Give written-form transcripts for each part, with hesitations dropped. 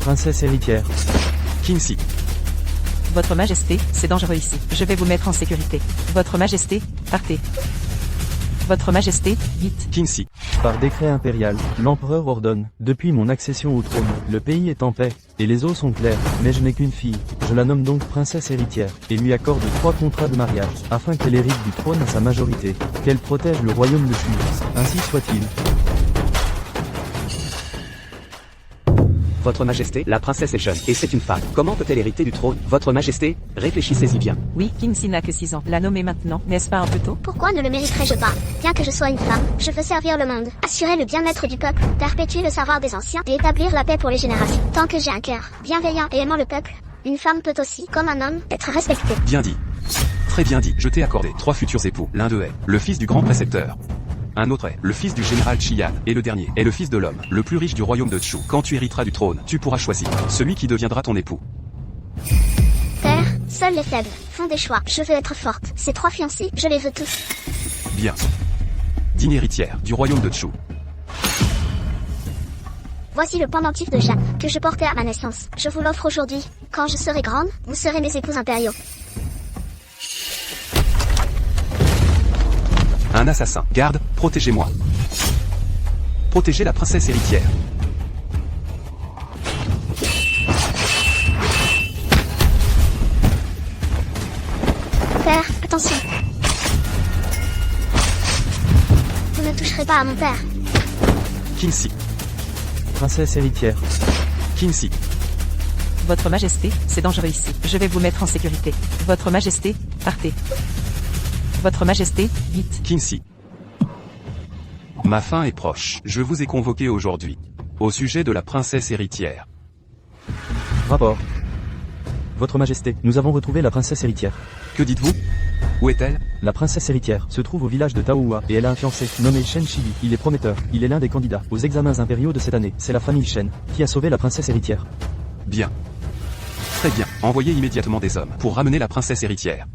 Princesse héritière. Kinsey. Votre Majesté, c'est dangereux ici. Je vais vous mettre en sécurité. Votre Majesté, partez. Votre Majesté, vite. Kinsey. Par décret impérial, l'empereur ordonne, depuis mon accession au trône, le pays est en paix, et les eaux sont claires, mais je n'ai qu'une fille, je la nomme donc princesse héritière, et lui accorde 3 contrats de mariage, afin qu'elle hérite du trône à sa majorité, qu'elle protège le royaume de Shu. Ainsi soit-il. Votre Majesté, la princesse est jeune, et c'est une femme. Comment peut-elle hériter du trône? Votre Majesté, réfléchissez-y bien. Oui, Kinsey n'a que 6 ans. La nommer maintenant, n'est-ce pas un peu tôt? Pourquoi ne le mériterais-je pas? Bien que je sois une femme, je veux servir le monde, assurer le bien-être du peuple, perpétuer le savoir des anciens, et établir la paix pour les générations. Tant que j'ai un cœur bienveillant et aimant le peuple, une femme peut aussi, comme un homme, être respectée. Bien dit. Très bien dit. Je t'ai accordé 3 futurs époux. L'un d'eux est le fils du grand précepteur. Un autre est le fils du général Chiyan, et le dernier est le fils de l'homme, le plus riche du royaume de Shu. Quand tu hériteras du trône, tu pourras choisir celui qui deviendra ton époux. Père, seuls les faibles font des choix. Je veux être forte. Ces 3 fiancés, je les veux tous. Bien. Digne héritière du royaume de Shu. Voici le pendentif de Jeanne que je portais à ma naissance. Je vous l'offre aujourd'hui. Quand je serai grande, vous serez mes époux impériaux. Un assassin. Garde, protégez-moi. Protégez la princesse héritière. Père, attention. Vous ne toucherez pas à mon père. Kinsey. Princesse héritière. Kinsey. Votre Majesté, c'est dangereux ici. Je vais vous mettre en sécurité. Votre Majesté, partez. Votre Majesté, vite. Kinsey. Ma fin est proche. Je vous ai convoqué aujourd'hui au sujet de la princesse héritière. Rapport. Votre Majesté, nous avons retrouvé la princesse héritière. Que dites-vous? Où est-elle? La princesse héritière se trouve au village de Taohua, et elle a un fiancé, nommé Shen Shigi. Il est prometteur, il est l'un des candidats aux examens impériaux de cette année. C'est la famille Shen qui a sauvé la princesse héritière. Bien. Très bien. Envoyez immédiatement des hommes pour ramener la princesse héritière.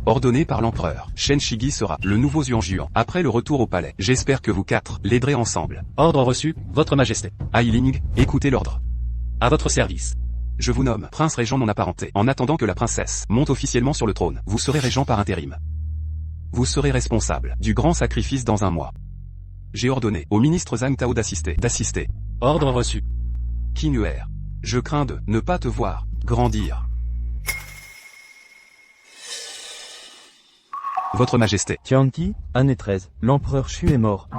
Ordonné par l'empereur, Shen Shigi sera le nouveau Zuan-Juan après le retour au palais. J'espère que vous 4 l'aiderez ensemble. Ordre reçu, Votre Majesté. Ailing, écoutez l'ordre. À votre service. Je vous nomme prince régent non apparenté. En attendant que la princesse monte officiellement sur le trône, vous serez régent par intérim. Vous serez responsable du grand sacrifice dans un mois. J'ai ordonné au ministre Zhang Tao d'assister. Ordre reçu. Kinuer. Je crains de ne pas te voir grandir. Votre Majesté. Tianqi, année 13, l'empereur Shu est mort.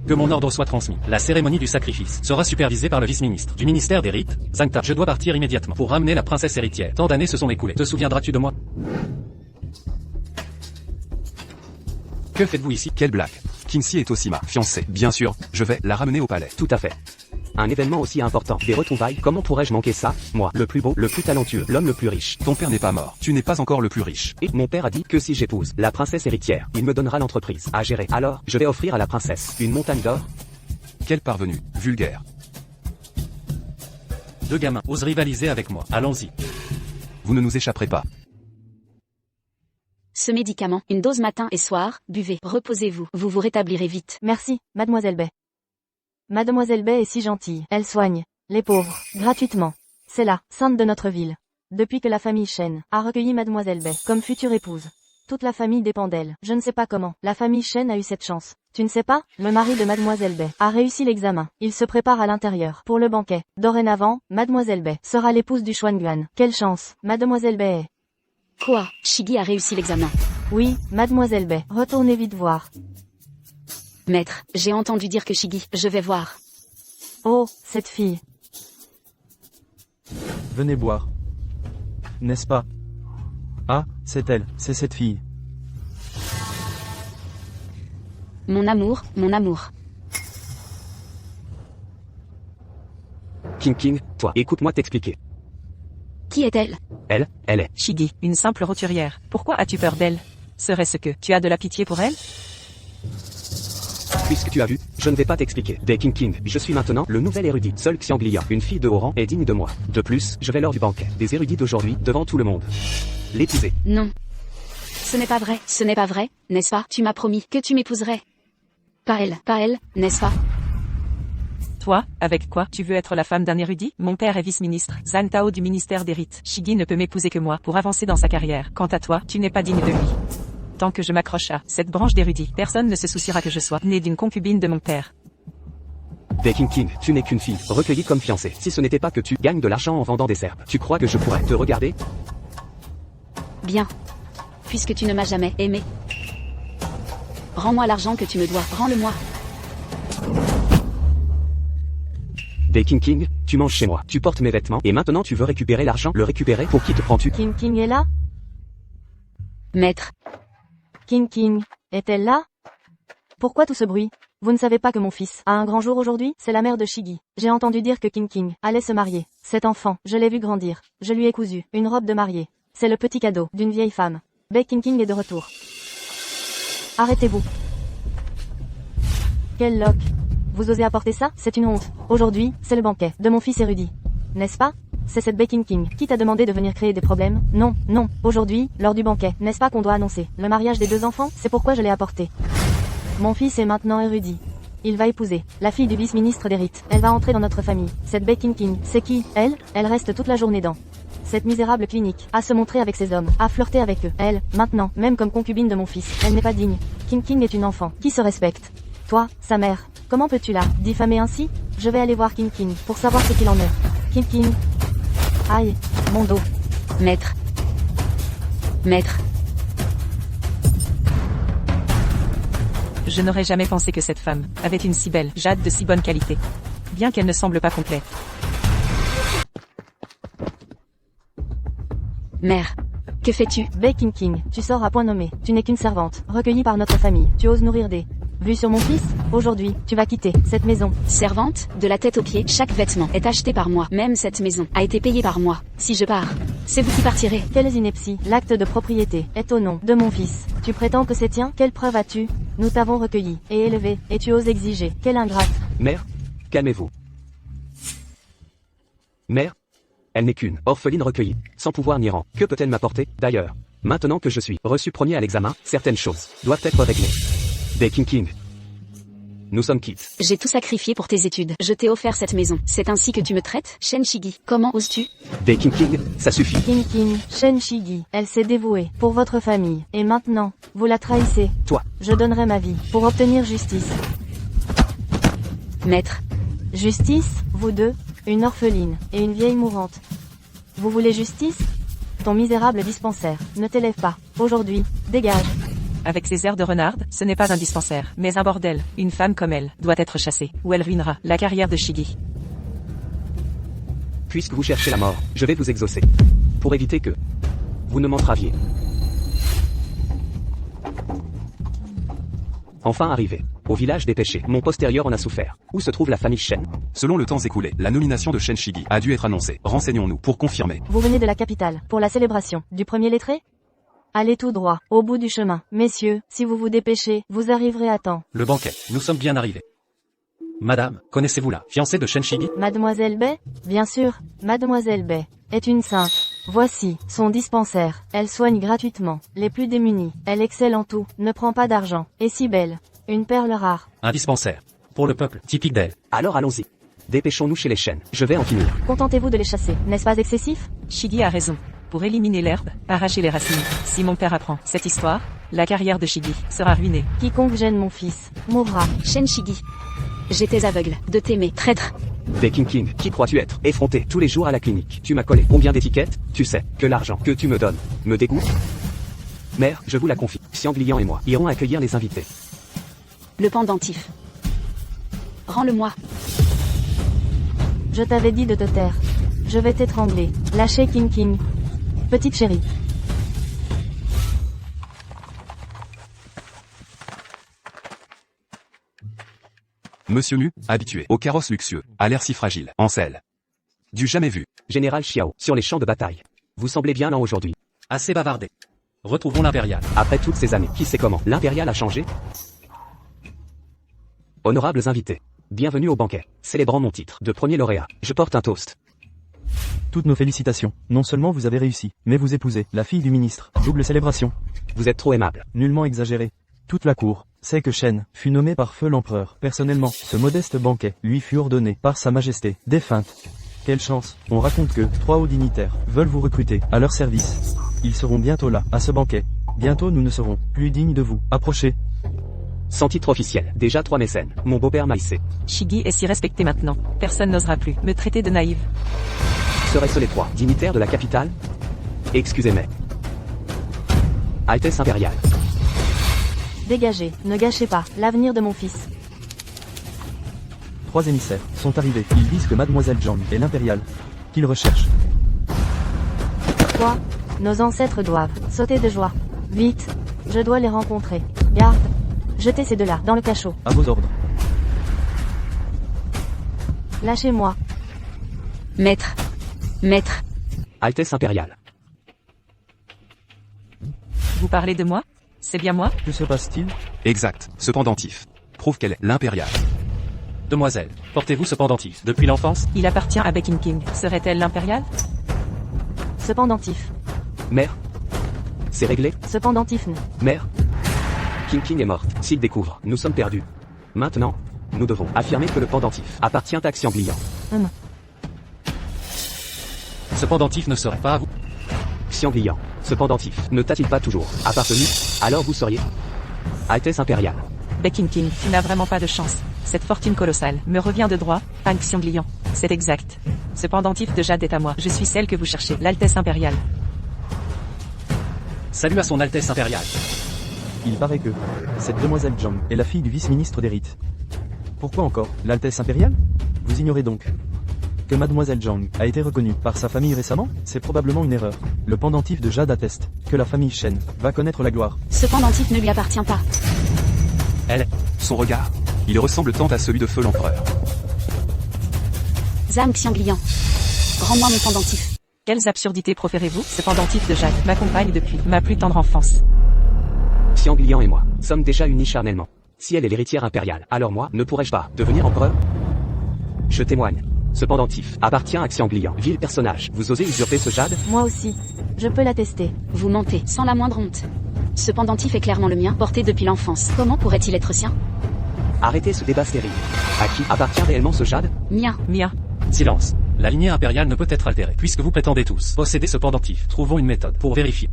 Que mon ordre soit transmis. La cérémonie du sacrifice sera supervisée par le vice-ministre du ministère des rites, Zhang Tao. Je dois partir immédiatement pour ramener la princesse héritière. Tant d'années se sont écoulées. Te souviendras-tu de moi? Que faites-vous ici? Quelle blague. Kinsey est aussi ma fiancée. Bien sûr, je vais la ramener au palais. Tout à fait. Un événement aussi important. Des retrouvailles. Comment pourrais-je manquer ça? Moi, le plus beau, le plus talentueux, l'homme le plus riche. Ton père n'est pas mort. Tu n'es pas encore le plus riche. Et mon père a dit que si j'épouse la princesse héritière, il me donnera l'entreprise à gérer. Alors, je vais offrir à la princesse une montagne d'or. Quel parvenu, vulgaire. 2 gamins osent rivaliser avec moi. Allons-y. Vous ne nous échapperez pas. Ce médicament, une dose matin et soir, buvez, reposez-vous, vous vous rétablirez vite. Merci, Mademoiselle Bay. Mademoiselle Bay est si gentille, elle soigne les pauvres, gratuitement. C'est la sainte de notre ville. Depuis que la famille Shen a recueilli Mademoiselle Bay comme future épouse, toute la famille dépend d'elle. Je ne sais pas comment la famille Shen a eu cette chance. Tu ne sais pas? Le mari de Mademoiselle Bay a réussi l'examen. Il se prépare à l'intérieur pour le banquet. Dorénavant, Mademoiselle Bay sera l'épouse du Xuanyuan. Quelle chance, Mademoiselle Bay est... Quoi? Shigi a réussi l'examen. Oui, Mademoiselle Bay, retournez vite voir. Maître, j'ai entendu dire que Shigi, je vais voir. Oh, cette fille. Venez boire. N'est-ce pas? Ah, c'est elle, c'est cette fille. Mon amour, mon amour. King, toi, écoute-moi t'expliquer. Qui est-elle? Elle est. Shigi, une simple roturière. Pourquoi as-tu peur d'elle? Serait-ce que tu as de la pitié pour elle? Puisque tu as vu, je ne vais pas t'expliquer. Des King, je suis maintenant le nouvel érudit. Seule Xianglia, une fille de haut rang, est digne de moi. De plus, je vais lors du banquet des érudits d'aujourd'hui, devant tout le monde. L'épouser. Non. Ce n'est pas vrai, n'est-ce pas? Tu m'as promis que tu m'épouserais. Pas elle, n'est-ce pas? Toi, avec quoi tu veux être la femme d'un érudit? Mon père est vice-ministre, Zhang Tao du ministère des rites. Shigi ne peut m'épouser que moi pour avancer dans sa carrière. Quant à toi, tu n'es pas digne de lui. Tant que je m'accroche à cette branche d'érudit, personne ne se souciera que je sois né d'une concubine de mon père. Baking King, tu n'es qu'une fille, recueillie comme fiancée. Si ce n'était pas que tu gagnes de l'argent en vendant des herbes, tu crois que je pourrais te regarder? Bien. Puisque tu ne m'as jamais aimé. Rends-moi l'argent que tu me dois, rends-le-moi. Baking King, tu manges chez moi, tu portes mes vêtements, et maintenant tu veux récupérer l'argent? Le récupérer? Pour qui te prends-tu? King King est là? Maître. King King, est-elle là? Pourquoi tout ce bruit? Vous ne savez pas que mon fils a un grand jour aujourd'hui? C'est la mère de Shigi. J'ai entendu dire que King King allait se marier. Cet enfant, je l'ai vu grandir. Je lui ai cousu une robe de mariée. C'est le petit cadeau d'une vieille femme. Baking King est de retour. Arrêtez-vous. Quel loc. Vous osez apporter ça? C'est une honte. Aujourd'hui, c'est le banquet de mon fils érudit. N'est-ce pas? C'est cette Baking King qui t'a demandé de venir créer des problèmes? Non, non. Aujourd'hui, lors du banquet, n'est-ce pas qu'on doit annoncer le mariage des 2 enfants? C'est pourquoi je l'ai apporté. Mon fils est maintenant érudit. Il va épouser la fille du vice-ministre des rites. Elle va entrer dans notre famille. Cette Baking King, c'est qui? Elle reste toute la journée dans cette misérable clinique, à se montrer avec ces hommes, à flirter avec eux. Elle, maintenant, même comme concubine de mon fils, elle n'est pas digne. King King est une enfant qui se respecte. Toi, sa mère, comment peux-tu la diffamer ainsi? Je vais aller voir King King pour savoir ce qu'il en est. King King. Aïe, mon dos. Maître. Maître. Je n'aurais jamais pensé que cette femme avait une si belle jade de si bonne qualité. Bien qu'elle ne semble pas complète. Mère. Que fais-tu? Baking King, tu sors à point nommé. Tu n'es qu'une servante, recueillie par notre famille. Tu oses nourrir des vues sur mon fils? Aujourd'hui, tu vas quitter cette maison. Servante, de la tête aux pieds, chaque vêtement est acheté par moi. Même cette maison a été payée par moi. Si je pars, c'est vous qui partirez. Quelle ineptie. L'acte de propriété est au nom de mon fils. Tu prétends que c'est tien? Quelle preuve as-tu? Nous t'avons recueilli et élevé, et tu oses exiger. Quelle ingrate. Mère, calmez-vous. Mère, elle n'est qu'une orpheline recueillie, sans pouvoir ni rang. Que peut-elle m'apporter? D'ailleurs, maintenant que je suis reçu premier à l'examen, certaines choses doivent être réglées. Baking King. Nous sommes quittes. J'ai tout sacrifié pour tes études. Je t'ai offert cette maison. C'est ainsi que tu me traites? Shen Shigi, comment oses-tu? Baking King, ça suffit. King King, Shen Shigi, elle s'est dévouée pour votre famille. Et maintenant, vous la trahissez. Toi. Je donnerai ma vie pour obtenir justice. Maître. Justice, vous deux, une orpheline et une vieille mourante. Vous voulez justice? Ton misérable dispensaire ne t'élève pas. Aujourd'hui, dégage. Avec ses airs de renarde, ce n'est pas un dispensaire, mais un bordel. Une femme comme elle doit être chassée, ou elle ruinera la carrière de Shigi. Puisque vous cherchez la mort, je vais vous exaucer. Pour éviter que vous ne m'entraviez. Enfin arrivé au village des péchés, mon postérieur en a souffert. Où se trouve la famille Shen? Selon le temps écoulé, la nomination de Shen Shigi a dû être annoncée. Renseignons-nous pour confirmer. Vous venez de la capitale, pour la célébration du premier lettré? Allez tout droit, au bout du chemin. Messieurs, si vous vous dépêchez, vous arriverez à temps. Le banquet, nous sommes bien arrivés. Madame, connaissez-vous la fiancée de Shen Shigi? Mademoiselle Bay? Bien sûr, Mademoiselle Bay est une sainte. Voici son dispensaire. Elle soigne gratuitement les plus démunis. Elle excelle en tout, ne prend pas d'argent. Et si belle. Une perle rare. Un dispensaire. Pour le peuple, typique d'elle. Alors allons-y. Dépêchons-nous chez les Shen. Je vais en finir. Contentez-vous de les chasser, n'est-ce pas excessif? Shigi a raison. Pour éliminer l'herbe, arracher les racines. Si mon père apprend cette histoire, la carrière de Shigi sera ruinée. Quiconque gêne mon fils, mourra. Shen Shigi. J'étais aveugle de t'aimer, traître. Baking King, qui crois-tu être? Effronté tous les jours à la clinique. Tu m'as collé combien d'étiquettes? Tu sais que l'argent que tu me donnes me dégoûte. Mère, je vous la confie. Xianglian et moi irons accueillir les invités. Le pendentif. Rends-le-moi. Je t'avais dit de te taire. Je vais t'étrangler. Lâchez King King. Petite chérie. Monsieur Nu, habitué au carrosse luxueux, à l'air si fragile, en selle. Du jamais vu. Général Xiao, sur les champs de bataille. Vous semblez bien lent aujourd'hui. Assez bavardé. Retrouvons l'impérial. Après toutes ces années, qui sait comment l'impérial a changé? Honorables invités. Bienvenue au banquet. Célébrant mon titre de premier lauréat, je porte un toast. Toutes nos félicitations. Non seulement vous avez réussi, mais vous épousez la fille du ministre. Double célébration. Vous êtes trop aimable. Nullement exagéré. Toute la cour sait que Shen fut nommé par feu l'empereur. Personnellement, ce modeste banquet lui fut ordonné par sa majesté défunte. Quelle chance! On raconte que 3 hauts dignitaires veulent vous recruter à leur service. Ils seront bientôt là, à ce banquet. Bientôt nous ne serons plus dignes de vous. Approchez. Sans titre officiel, déjà 3 mécènes. Mon beau-père m'a hissé. Shiggy est si respecté maintenant. Personne n'osera plus me traiter de naïve. Seraient-ce les 3 dignitaires de la capitale? Excusez-moi. Altesse impériale. Dégagez, ne gâchez pas l'avenir de mon fils. 3 émissaires sont arrivés. Ils disent que Mademoiselle Zhang est l'impériale qu'ils recherchent. Quoi? Nos ancêtres doivent sauter de joie. Vite, je dois les rencontrer. Garde, jetez ces deux-là dans le cachot. À vos ordres. Lâchez-moi. Maître. Maître. Altesse impériale. Vous parlez de moi? C'est bien moi? Que se passe-t-il? Exact, ce pendentif prouve qu'elle est l'impériale. Demoiselle, portez-vous ce pendentif depuis l'enfance? Il appartient à Beck King. Serait-elle l'impériale? Ce pendentif. Mère. C'est réglé? Ce pendentif ne. Mère. King est morte. S'il découvre, nous sommes perdus. Maintenant, nous devons affirmer que le pendentif appartient à Xiangliang. Ce pendentif ne serait pas à vous? Xiangliang, ce pendentif ne t'a-t-il pas toujours appartenu? Alors vous seriez Altesse impériale. Beck King, tu n'as vraiment pas de chance. Cette fortune colossale me revient de droit, Pan Xiangliang. C'est exact. Ce pendentif de jade est à moi. Je suis celle que vous cherchez, l'Altesse impériale. Salut à son Altesse impériale. Il paraît que cette demoiselle Zhang est la fille du vice-ministre des rites. Pourquoi encore l'Altesse impériale? Vous ignorez donc que Mademoiselle Zhang a été reconnue par sa famille récemment? C'est probablement une erreur. Le pendentif de jade atteste que la famille Shen va connaître la gloire. Ce pendentif ne lui appartient pas. Elle. Son regard, il ressemble tant à celui de feu l'empereur. Zhang Xiangliang. Rends-moi mon pendentif. Quelles absurdités proférez-vous? Ce pendentif de jade m'accompagne depuis ma plus tendre enfance. Xiangliang et moi sommes déjà unis charnellement. Si elle est l'héritière impériale, alors moi, ne pourrais-je pas devenir empereur? Je témoigne. Ce pendentif appartient à Xiangliang. Vil personnage, vous osez usurper ce jade? Moi aussi. Je peux l'attester. Vous mentez, sans la moindre honte. Ce pendentif est clairement le mien, porté depuis l'enfance. Comment pourrait-il être sien? Arrêtez ce débat stérile. À qui appartient réellement ce jade? Mien. Mien. Silence. La lignée impériale ne peut être altérée, puisque vous prétendez tous posséder ce pendentif. Trouvons une méthode pour vérifier.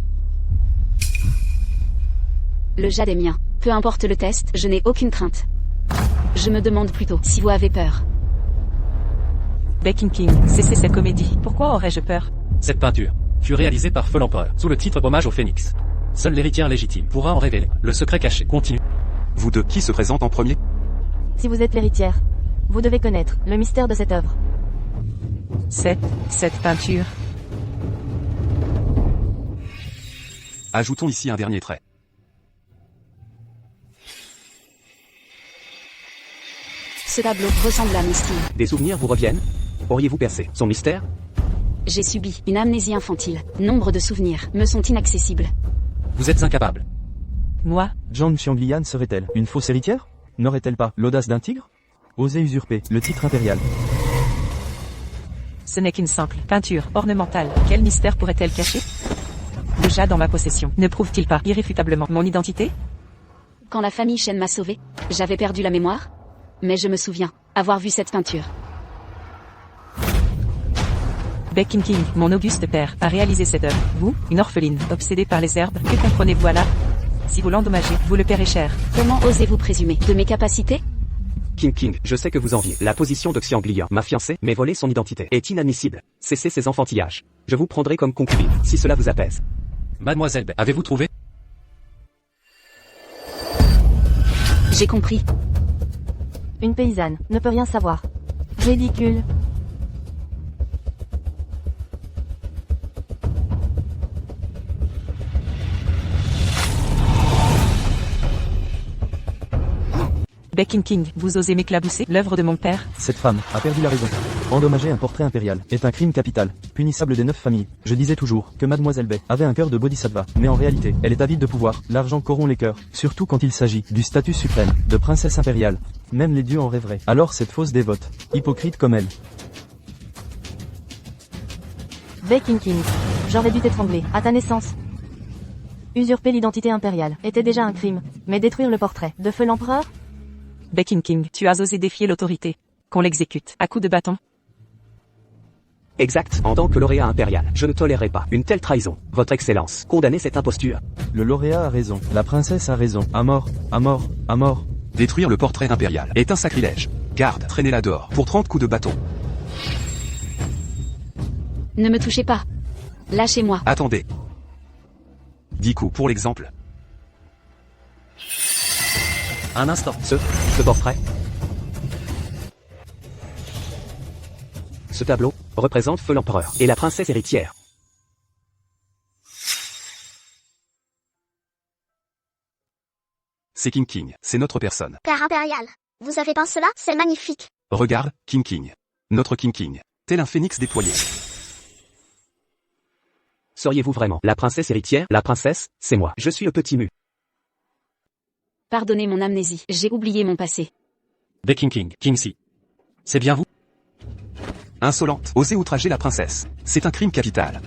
Le jade est mien. Peu importe le test, je n'ai aucune crainte. Je me demande plutôt si vous avez peur. Beck King, cessez cette comédie. Pourquoi aurais-je peur? Cette peinture fut réalisée par feu l'empereur, sous le titre Hommage au Phénix. Seule l'héritière légitime pourra en révéler le secret caché. Continue. Vous deux, qui se présente en premier? Si vous êtes l'héritière, vous devez connaître le mystère de cette œuvre. Cette peinture. Ajoutons ici un dernier trait. Ce tableau ressemble à mon style. Des souvenirs vous reviennent? Auriez-vous percé son mystère? J'ai subi une amnésie infantile. Nombre de souvenirs me sont inaccessibles. Vous êtes incapable. Moi, Zhang Xianglian serait-elle une fausse héritière? N'aurait-elle pas l'audace d'un tigre? Oser usurper le titre impérial. ce n'est qu'une simple peinture ornementale. Quel mystère pourrait-elle cacher? Le jade dans ma possession ne prouve-t-il pas irréfutablement mon identité? Quand la famille Shen m'a sauvé, j'avais perdu la mémoire. Mais je me souviens avoir vu cette peinture. Beck King, mon auguste père, a réalisé cette œuvre. Vous, une orpheline, obsédée par les herbes, que comprenez-vous à là? Si vous l'endommagez, vous le paierez cher. Comment osez-vous présumer de mes capacités? King, je sais que vous enviez la position de Xiangliang. Ma fiancée, mais voler son identité est inadmissible. Cessez ces enfantillages. Je vous prendrai comme concubine, si cela vous apaise. Mademoiselle Bay, avez-vous trouvé? J'ai compris. Une paysanne ne peut rien savoir. Ridicule. Beck King, vous osez m'éclabousser l'œuvre de mon père? Cette femme a perdu la raison. Endommager un portrait impérial est un crime capital, punissable des 9 familles. Je disais toujours que Mademoiselle Bay avait un cœur de bodhisattva, mais en réalité, elle est avide de pouvoir. L'argent corrompt les cœurs, surtout quand il s'agit du statut suprême de princesse impériale. Même les dieux en rêveraient. Alors cette fausse dévote, hypocrite comme elle. Beck King, j'aurais dû t'étrangler à ta naissance. Usurper l'identité impériale était déjà un crime, mais détruire le portrait de feu l'empereur? Becky King, tu as osé défier l'autorité. Qu'on l'exécute, à coups de bâton. Exact. En tant que lauréat impérial, je ne tolérerai pas une telle trahison. Votre Excellence, condamnez cette imposture. Le lauréat a raison, la princesse a raison. À mort, à mort, à mort. Détruire le portrait impérial est un sacrilège. Garde, traînez-la dehors pour 30 coups de bâton. Ne me touchez pas. Lâchez-moi. Attendez. 10 coups pour l'exemple. Un instant. Ce portrait. Ce tableau représente Feu l'Empereur et la princesse héritière. C'est King King, c'est notre personne. Père impérial. Vous avez peint cela? C'est magnifique. Regarde, King King. Notre King King. Tel un phénix déployé. Seriez-vous vraiment la princesse héritière? La princesse, c'est moi. Je suis le petit Mu. Pardonnez mon amnésie, j'ai oublié mon passé. Becky King, Kingsley. C'est bien vous? Insolente, osez outrager la princesse. C'est un crime capital.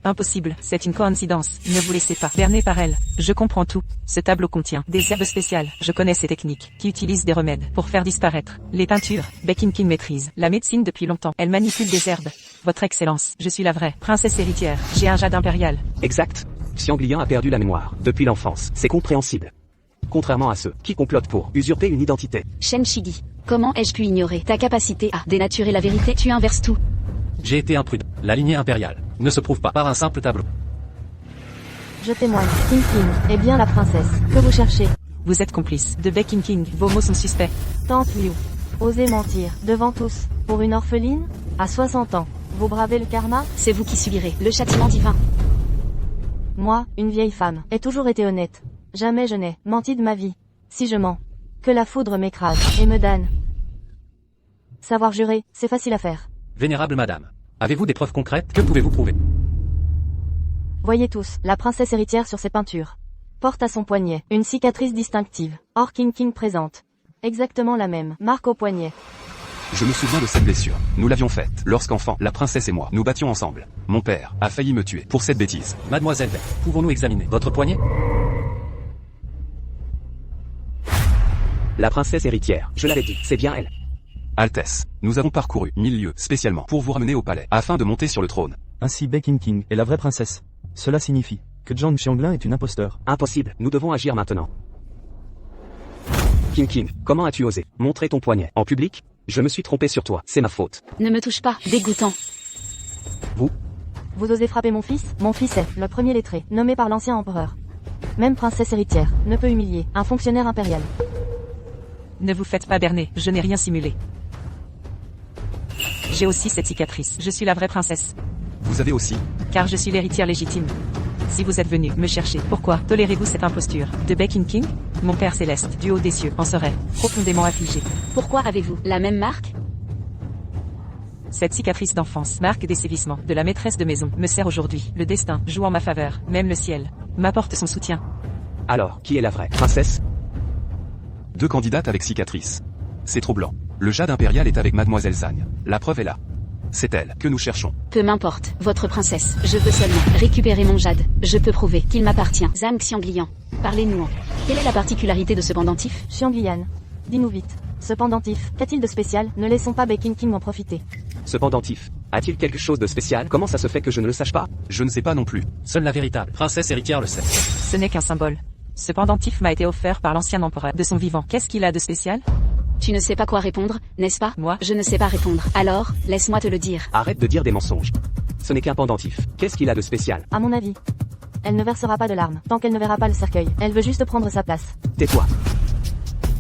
Impossible, c'est une coïncidence. Ne vous laissez pas berner par elle. Je comprends tout. Ce tableau contient des herbes spéciales. Je connais ces techniques, qui utilisent des remèdes pour faire disparaître les peintures. Becky King maîtrise la médecine depuis longtemps. Elle manipule des herbes. Votre Excellence, je suis la vraie princesse héritière. J'ai un jade impérial. Exact. Xianglian a perdu la mémoire depuis l'enfance. C'est compréhensible. Contrairement à ceux qui complotent pour usurper une identité. Shen Shigi, comment ai-je pu ignorer ta capacité à dénaturer la vérité? Tu inverses tout. J'ai été imprudent. La lignée impériale ne se prouve pas par un simple tableau. Je témoigne, King King est bien la princesse que vous cherchez. Vous êtes complice de Becky King. Vos mots sont suspects. Tante Liu, osez mentir devant tous pour une orpheline à 60 ans. Vous bravez le karma? C'est vous qui subirez le châtiment divin. Moi, une vieille femme, ai toujours été honnête. Jamais je n'ai menti de ma vie. Si je mens, que la foudre m'écrase et me damne. Savoir jurer, c'est facile à faire. Vénérable madame, avez-vous des preuves concrètes? Que pouvez-vous prouver? Voyez tous, la princesse héritière sur ses peintures. Porte à son poignet une cicatrice distinctive. Or King King présente exactement la même marque au poignet. Je me souviens de cette blessure. Nous l'avions faite. Lorsqu'enfant, la princesse et moi, nous battions ensemble. Mon père a failli me tuer pour cette bêtise. Mademoiselle Beth, pouvons-nous examiner votre poignet? La princesse héritière, je l'avais dit, c'est bien elle. Altesse, nous avons parcouru 1000 lieues spécialement pour vous ramener au palais, afin de monter sur le trône. Ainsi Becky King est la vraie princesse. Cela signifie que Zhang Xianglin est une imposteur. Impossible, nous devons agir maintenant. King King, comment as-tu osé montrer ton poignet en public? Je me suis trompé sur toi, c'est ma faute. Ne me touche pas, dégoûtant. Vous osez frapper mon fils? Mon fils est le premier lettré, nommé par l'ancien empereur. Même princesse héritière ne peut humilier un fonctionnaire impérial. Ne vous faites pas berner, je n'ai rien simulé. J'ai aussi cette cicatrice. Je suis la vraie princesse. Vous avez aussi? Car je suis l'héritière légitime. Si vous êtes venu me chercher, pourquoi tolérez-vous cette imposture de Becky King? Mon Père céleste, du haut des cieux, en serait profondément affligé. Pourquoi avez-vous la même marque? Cette cicatrice d'enfance, marque des sévissements de la maîtresse de maison, me sert aujourd'hui. Le destin joue en ma faveur, même le ciel m'apporte son soutien. Alors, qui est la vraie princesse? 2 candidates avec cicatrice. C'est troublant. Le jade impérial est avec Mademoiselle Zhang. La preuve est là. C'est elle que nous cherchons. Peu m'importe, votre princesse. Je veux seulement récupérer mon jade. Je peux prouver qu'il m'appartient. Zhang Xianglian, parlez-nous. Quelle est la particularité de ce pendentif? Xianglian, dis-nous vite. Ce pendentif, qu'a-t-il de spécial? Ne laissons pas Becky King en profiter. Ce pendentif, a-t-il quelque chose de spécial? Comment ça se fait que je ne le sache pas? Je ne sais pas non plus. Seule la véritable princesse héritière le sait. Ce n'est qu'un symbole. Ce pendentif m'a été offert par l'ancien empereur de son vivant. Qu'est-ce qu'il a de spécial? Tu ne sais pas quoi répondre, n'est-ce pas? Moi? Je ne sais pas répondre. Alors, laisse-moi te le dire. Arrête de dire des mensonges. Ce n'est qu'un pendentif. Qu'est-ce qu'il a de spécial? À mon avis, elle ne versera pas de larmes tant qu'elle ne verra pas le cercueil. Elle veut juste prendre sa place. Tais-toi.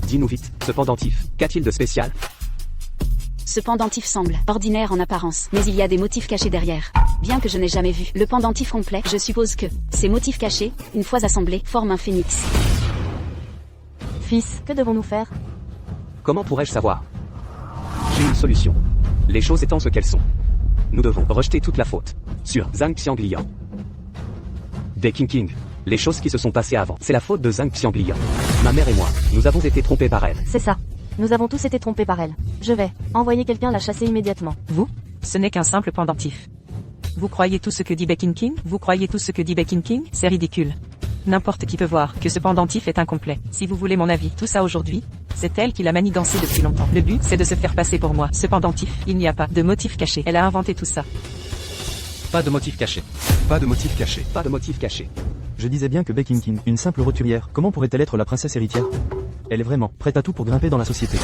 Dis-nous vite, ce pendentif, qu'a-t-il de spécial? Ce pendentif semble ordinaire en apparence, mais il y a des motifs cachés derrière. Bien que je n'ai jamais vu le pendentif complet, je suppose que ces motifs cachés, une fois assemblés, forment un phénix. Fils, que devons-nous faire? Comment pourrais-je savoir? J'ai une solution. Les choses étant ce qu'elles sont. Nous devons rejeter toute la faute sur Zhang Xianglian. Des King, les choses qui se sont passées avant, c'est la faute de Zhang Xianglian. Ma mère et moi, nous avons été trompés par elle. C'est ça. Nous avons tous été trompés par elle. Je vais envoyer quelqu'un la chasser immédiatement. Vous? Ce n'est qu'un simple pendentif. Vous croyez tout ce que dit Becky King? Vous croyez tout ce que dit Becky King? C'est ridicule. N'importe qui peut voir que ce pendentif est incomplet. Si vous voulez mon avis, tout ça aujourd'hui, c'est elle qui l'a manigancé depuis longtemps. Le but, c'est de se faire passer pour moi. Ce pendentif, il n'y a pas de motif caché. Elle a inventé tout ça. Pas de motif caché. Pas de motif caché. Pas de motif caché. Je disais bien que Becky King, une simple roturière, comment pourrait-elle être la princesse héritière? Elle est vraiment prête à tout pour grimper dans la société.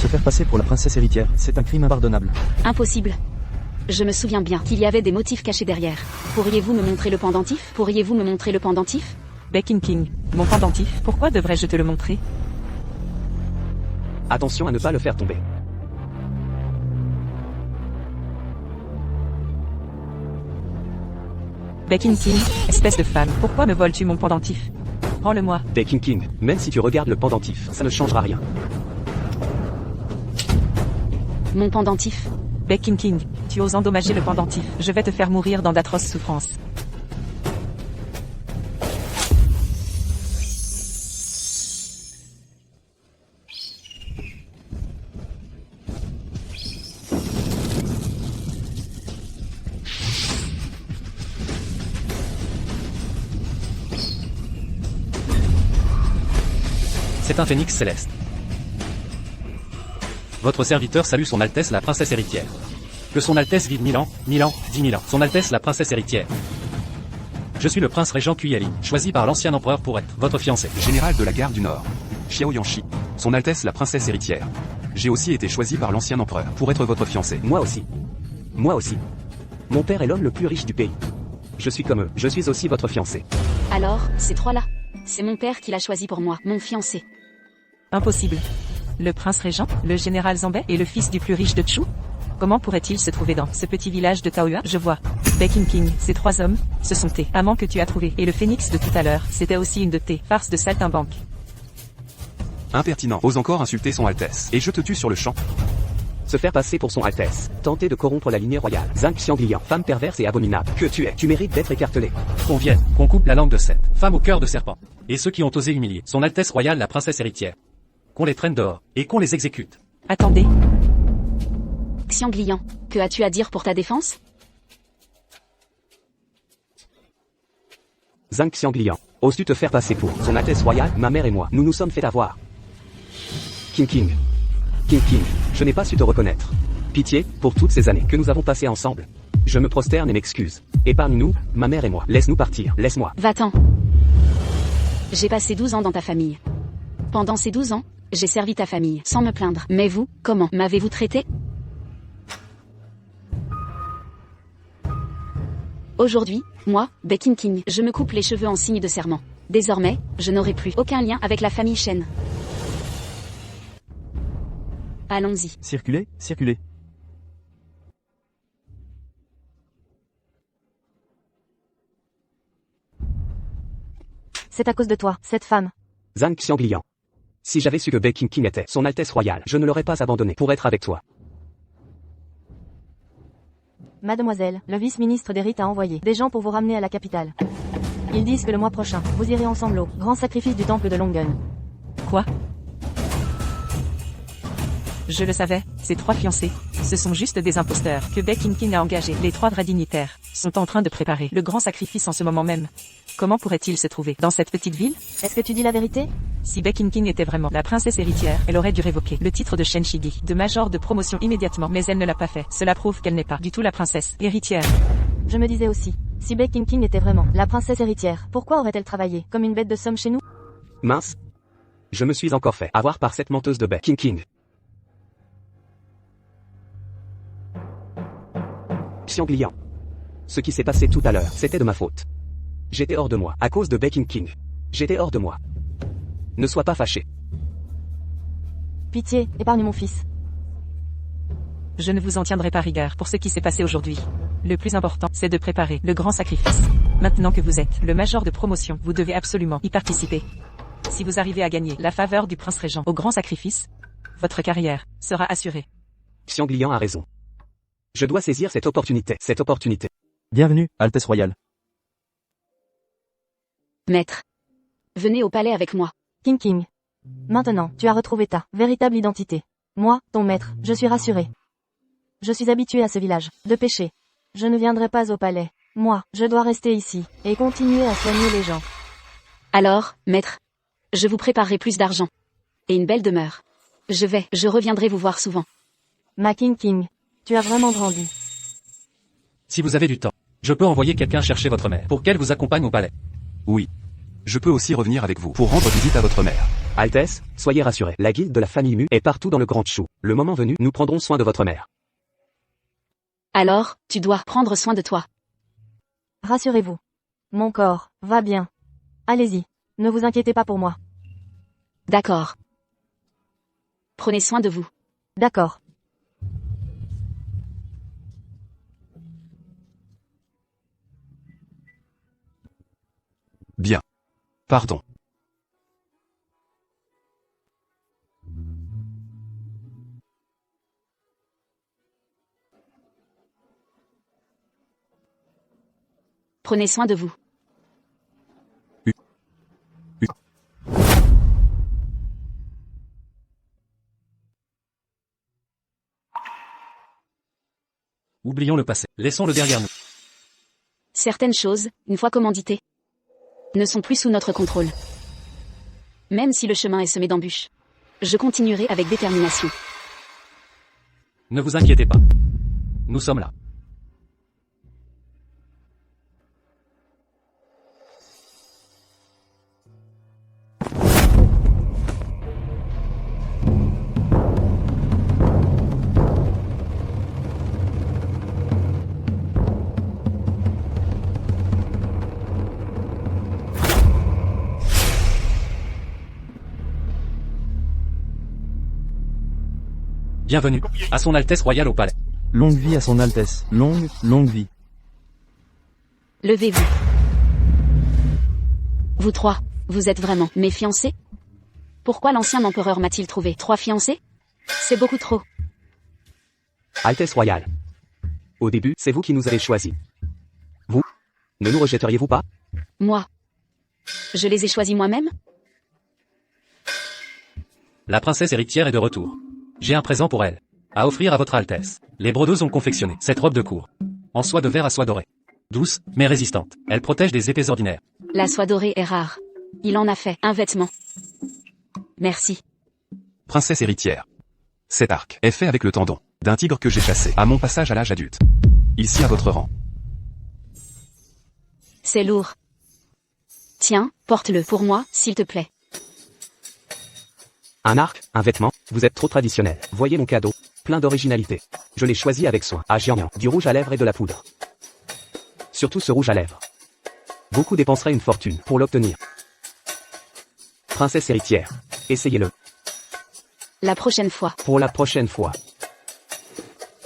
Se faire passer pour la princesse héritière, c'est un crime impardonnable. Impossible. Je me souviens bien qu'il y avait des motifs cachés derrière. Pourriez-vous me montrer le pendentif? Pourriez-vous me montrer le pendentif? Becky King, mon pendentif, pourquoi devrais-je te le montrer? Attention à ne pas le faire tomber. Becky King, espèce de femme, pourquoi me voles-tu mon pendentif? Rends-le-moi. Becky King, même si tu regardes le pendentif, ça ne changera rien. Mon pendentif. Becky King, tu oses endommager le pendentif. Je vais te faire mourir dans d'atroces souffrances. C'est un phénix céleste. Votre serviteur salue son Altesse la princesse héritière. Que son Altesse vive 1000 ans, 10 000 ans. Son Altesse la princesse héritière. Je suis le prince régent Kuyeli, choisi par l'ancien empereur pour être votre fiancé. Général de la gare du Nord. Xiao Yanshi. Son Altesse la princesse héritière. J'ai aussi été choisi par l'ancien empereur pour être votre fiancé. Moi aussi. Moi aussi. Mon père est l'homme le plus riche du pays. Je suis comme eux, je suis aussi votre fiancé. Alors, ces trois-là. C'est mon père qui l'a choisi pour moi, mon fiancé. Impossible. Le prince régent, le général Zambé et le fils du plus riche de Chu? Comment pourrait-il se trouver dans ce petit village de Taoyuan? Je vois. Becky King, ces trois hommes, ce sont tes amants que tu as trouvés. Et le phénix de tout à l'heure, c'était aussi une de tes farces de saltimbanque. Impertinent. Ose encore insulter son Altesse. Et je te tue sur le champ. Se faire passer pour son Altesse. Tenter de corrompre la lignée royale. Zhang Xiangliang, femme perverse et abominable. Que tu es. Tu mérites d'être écartelé. Qu'on vienne, qu'on coupe la langue de cette femme au cœur de serpent. Et ceux qui ont osé humilier son Altesse royale la princesse héritière. Qu'on les traîne dehors, et qu'on les exécute. Attendez. Xiangliang, que as-tu à dire pour ta défense? Zhang Xiangliang, oses-tu te faire passer pour son Altesse royale? Ma mère et moi, nous nous sommes fait avoir. King King. King King, je n'ai pas su te reconnaître. Pitié, pour toutes ces années que nous avons passées ensemble. Je me prosterne et m'excuse. Épargne-nous, ma mère et moi. Laisse-nous partir, laisse-moi. Va-t'en. J'ai passé 12 ans dans ta famille. Pendant ces 12 ans, j'ai servi ta famille, sans me plaindre. Mais vous, comment m'avez-vous traité? Aujourd'hui, moi, Becky King, je me coupe les cheveux en signe de serment. Désormais, je n'aurai plus aucun lien avec la famille Shen. Allons-y. Circulez, circulez. C'est à cause de toi, cette femme. Zhang Xiangliang. Si j'avais su que Becky King était son Altesse royale, je ne l'aurais pas abandonné pour être avec toi. Mademoiselle, le vice-ministre des rites a envoyé des gens pour vous ramener à la capitale. Ils disent que le mois prochain, vous irez ensemble au grand sacrifice du temple de Longun. Quoi? Je le savais, ces trois fiancés, ce sont juste des imposteurs que Becky King a engagés. Les trois vrais dignitaires sont en train de préparer le grand sacrifice en ce moment même. Comment pourrait-il se trouver dans cette petite ville? Est-ce que tu dis la vérité? Si Becky King était vraiment la princesse héritière, elle aurait dû révoquer le titre de Shen Shigi, de major de promotion immédiatement, mais elle ne l'a pas fait. Cela prouve qu'elle n'est pas du tout la princesse héritière. Je me disais aussi, si Becky King était vraiment la princesse héritière, pourquoi aurait-elle travaillé comme une bête de somme chez nous? Mince. Je me suis encore fait avoir par cette menteuse de Becky King. Xiangliang. Ce qui s'est passé tout à l'heure, c'était de ma faute. J'étais hors de moi, à cause de Becky King. J'étais hors de moi. Ne sois pas fâché. Pitié, épargne mon fils. Je ne vous en tiendrai pas rigueur pour ce qui s'est passé aujourd'hui. Le plus important, c'est de préparer le grand sacrifice. Maintenant que vous êtes le major de promotion, vous devez absolument y participer. Si vous arrivez à gagner la faveur du prince régent au grand sacrifice, votre carrière sera assurée. Xiangliang a raison. Je dois saisir cette opportunité. Bienvenue, Altesse royale. Maître. Venez au palais avec moi. King. Maintenant, tu as retrouvé ta véritable identité. Moi, ton maître, je suis rassuré. Je suis habitué à ce village de péché. Je ne viendrai pas au palais. Moi, je dois rester ici et continuer à soigner les gens. Alors, maître, je vous préparerai plus d'argent. Et une belle demeure. Je reviendrai vous voir souvent. Ma King, tu as vraiment grandi. Si vous avez du temps, je peux envoyer quelqu'un chercher votre mère pour qu'elle vous accompagne au palais. Oui. Je peux aussi revenir avec vous pour rendre visite à votre mère. Altesse, soyez rassurés, la guilde de la famille Mu est partout dans le Grand Chou. Le moment venu, nous prendrons soin de votre mère. Alors, tu dois prendre soin de toi. Rassurez-vous. Mon corps va bien. Allez-y, ne vous inquiétez pas pour moi. D'accord. Prenez soin de vous. D'accord. Bien. Pardon. Prenez soin de vous. Oublions le passé, laissons-le derrière nous. Certaines choses, une fois commanditées, ne sont plus sous notre contrôle. Même si le chemin est semé d'embûches, je continuerai avec détermination. Ne vous inquiétez pas. Nous sommes là. Bienvenue, à son Altesse royale au palais. Longue vie à son Altesse. Longue vie. Levez-vous. Vous trois, vous êtes vraiment mes fiancés? Pourquoi l'ancien empereur m'a-t-il trouvé 3 fiancés? C'est beaucoup trop. Altesse royale. Au début, c'est vous qui nous avez choisis. Vous? Ne nous rejetteriez-vous pas? Moi. Je les ai choisis moi-même? La princesse héritière est de retour. J'ai un présent pour elle. À offrir à votre Altesse. Les brodeuses ont confectionné cette robe de cour. En soie de verre à soie dorée. Douce, mais résistante. Elle protège des épées ordinaires. La soie dorée est rare. Il en a fait un vêtement. Merci. Princesse héritière. Cet arc est fait avec le tendon d'un tigre que j'ai chassé à mon passage à l'âge adulte. Ici à votre rang. C'est lourd. Tiens, porte-le pour moi, s'il te plaît. Un arc, un vêtement, vous êtes trop traditionnel. Voyez mon cadeau, plein d'originalité. Je l'ai choisi avec soin, à Jiangnan, du rouge à lèvres et de la poudre. Surtout ce rouge à lèvres. Beaucoup dépenseraient une fortune pour l'obtenir. Princesse héritière, essayez-le. La prochaine fois. Pour la prochaine fois.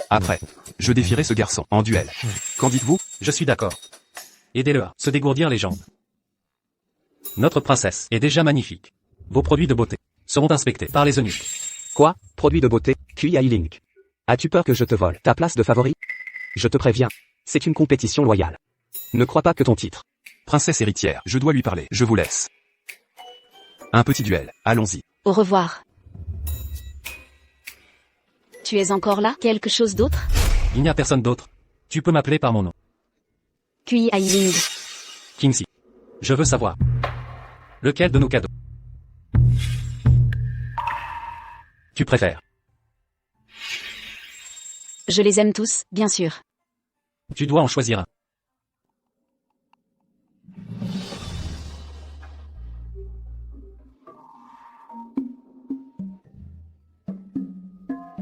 Après, je défierai ce garçon en duel. Qu'en dites-vous? Je suis d'accord. Aidez-le à se dégourdir les jambes. Notre princesse est déjà magnifique. Vos produits de beauté seront inspectés par les eunuques. Quoi? Produit de beauté, Kui Link. As-tu peur que je te vole ta place de favori? Je te préviens, c'est une compétition loyale. Ne crois pas que ton titre. Princesse héritière, je dois lui parler, je vous laisse. Un petit duel, allons-y. Au revoir. Tu es encore là? Quelque chose d'autre? Il n'y a personne d'autre. Tu peux m'appeler par mon nom. Kui Ailing. Kingxi. Je veux savoir. Lequel de nos cadeaux tu préfères? Je les aime tous, bien sûr. Tu dois en choisir un.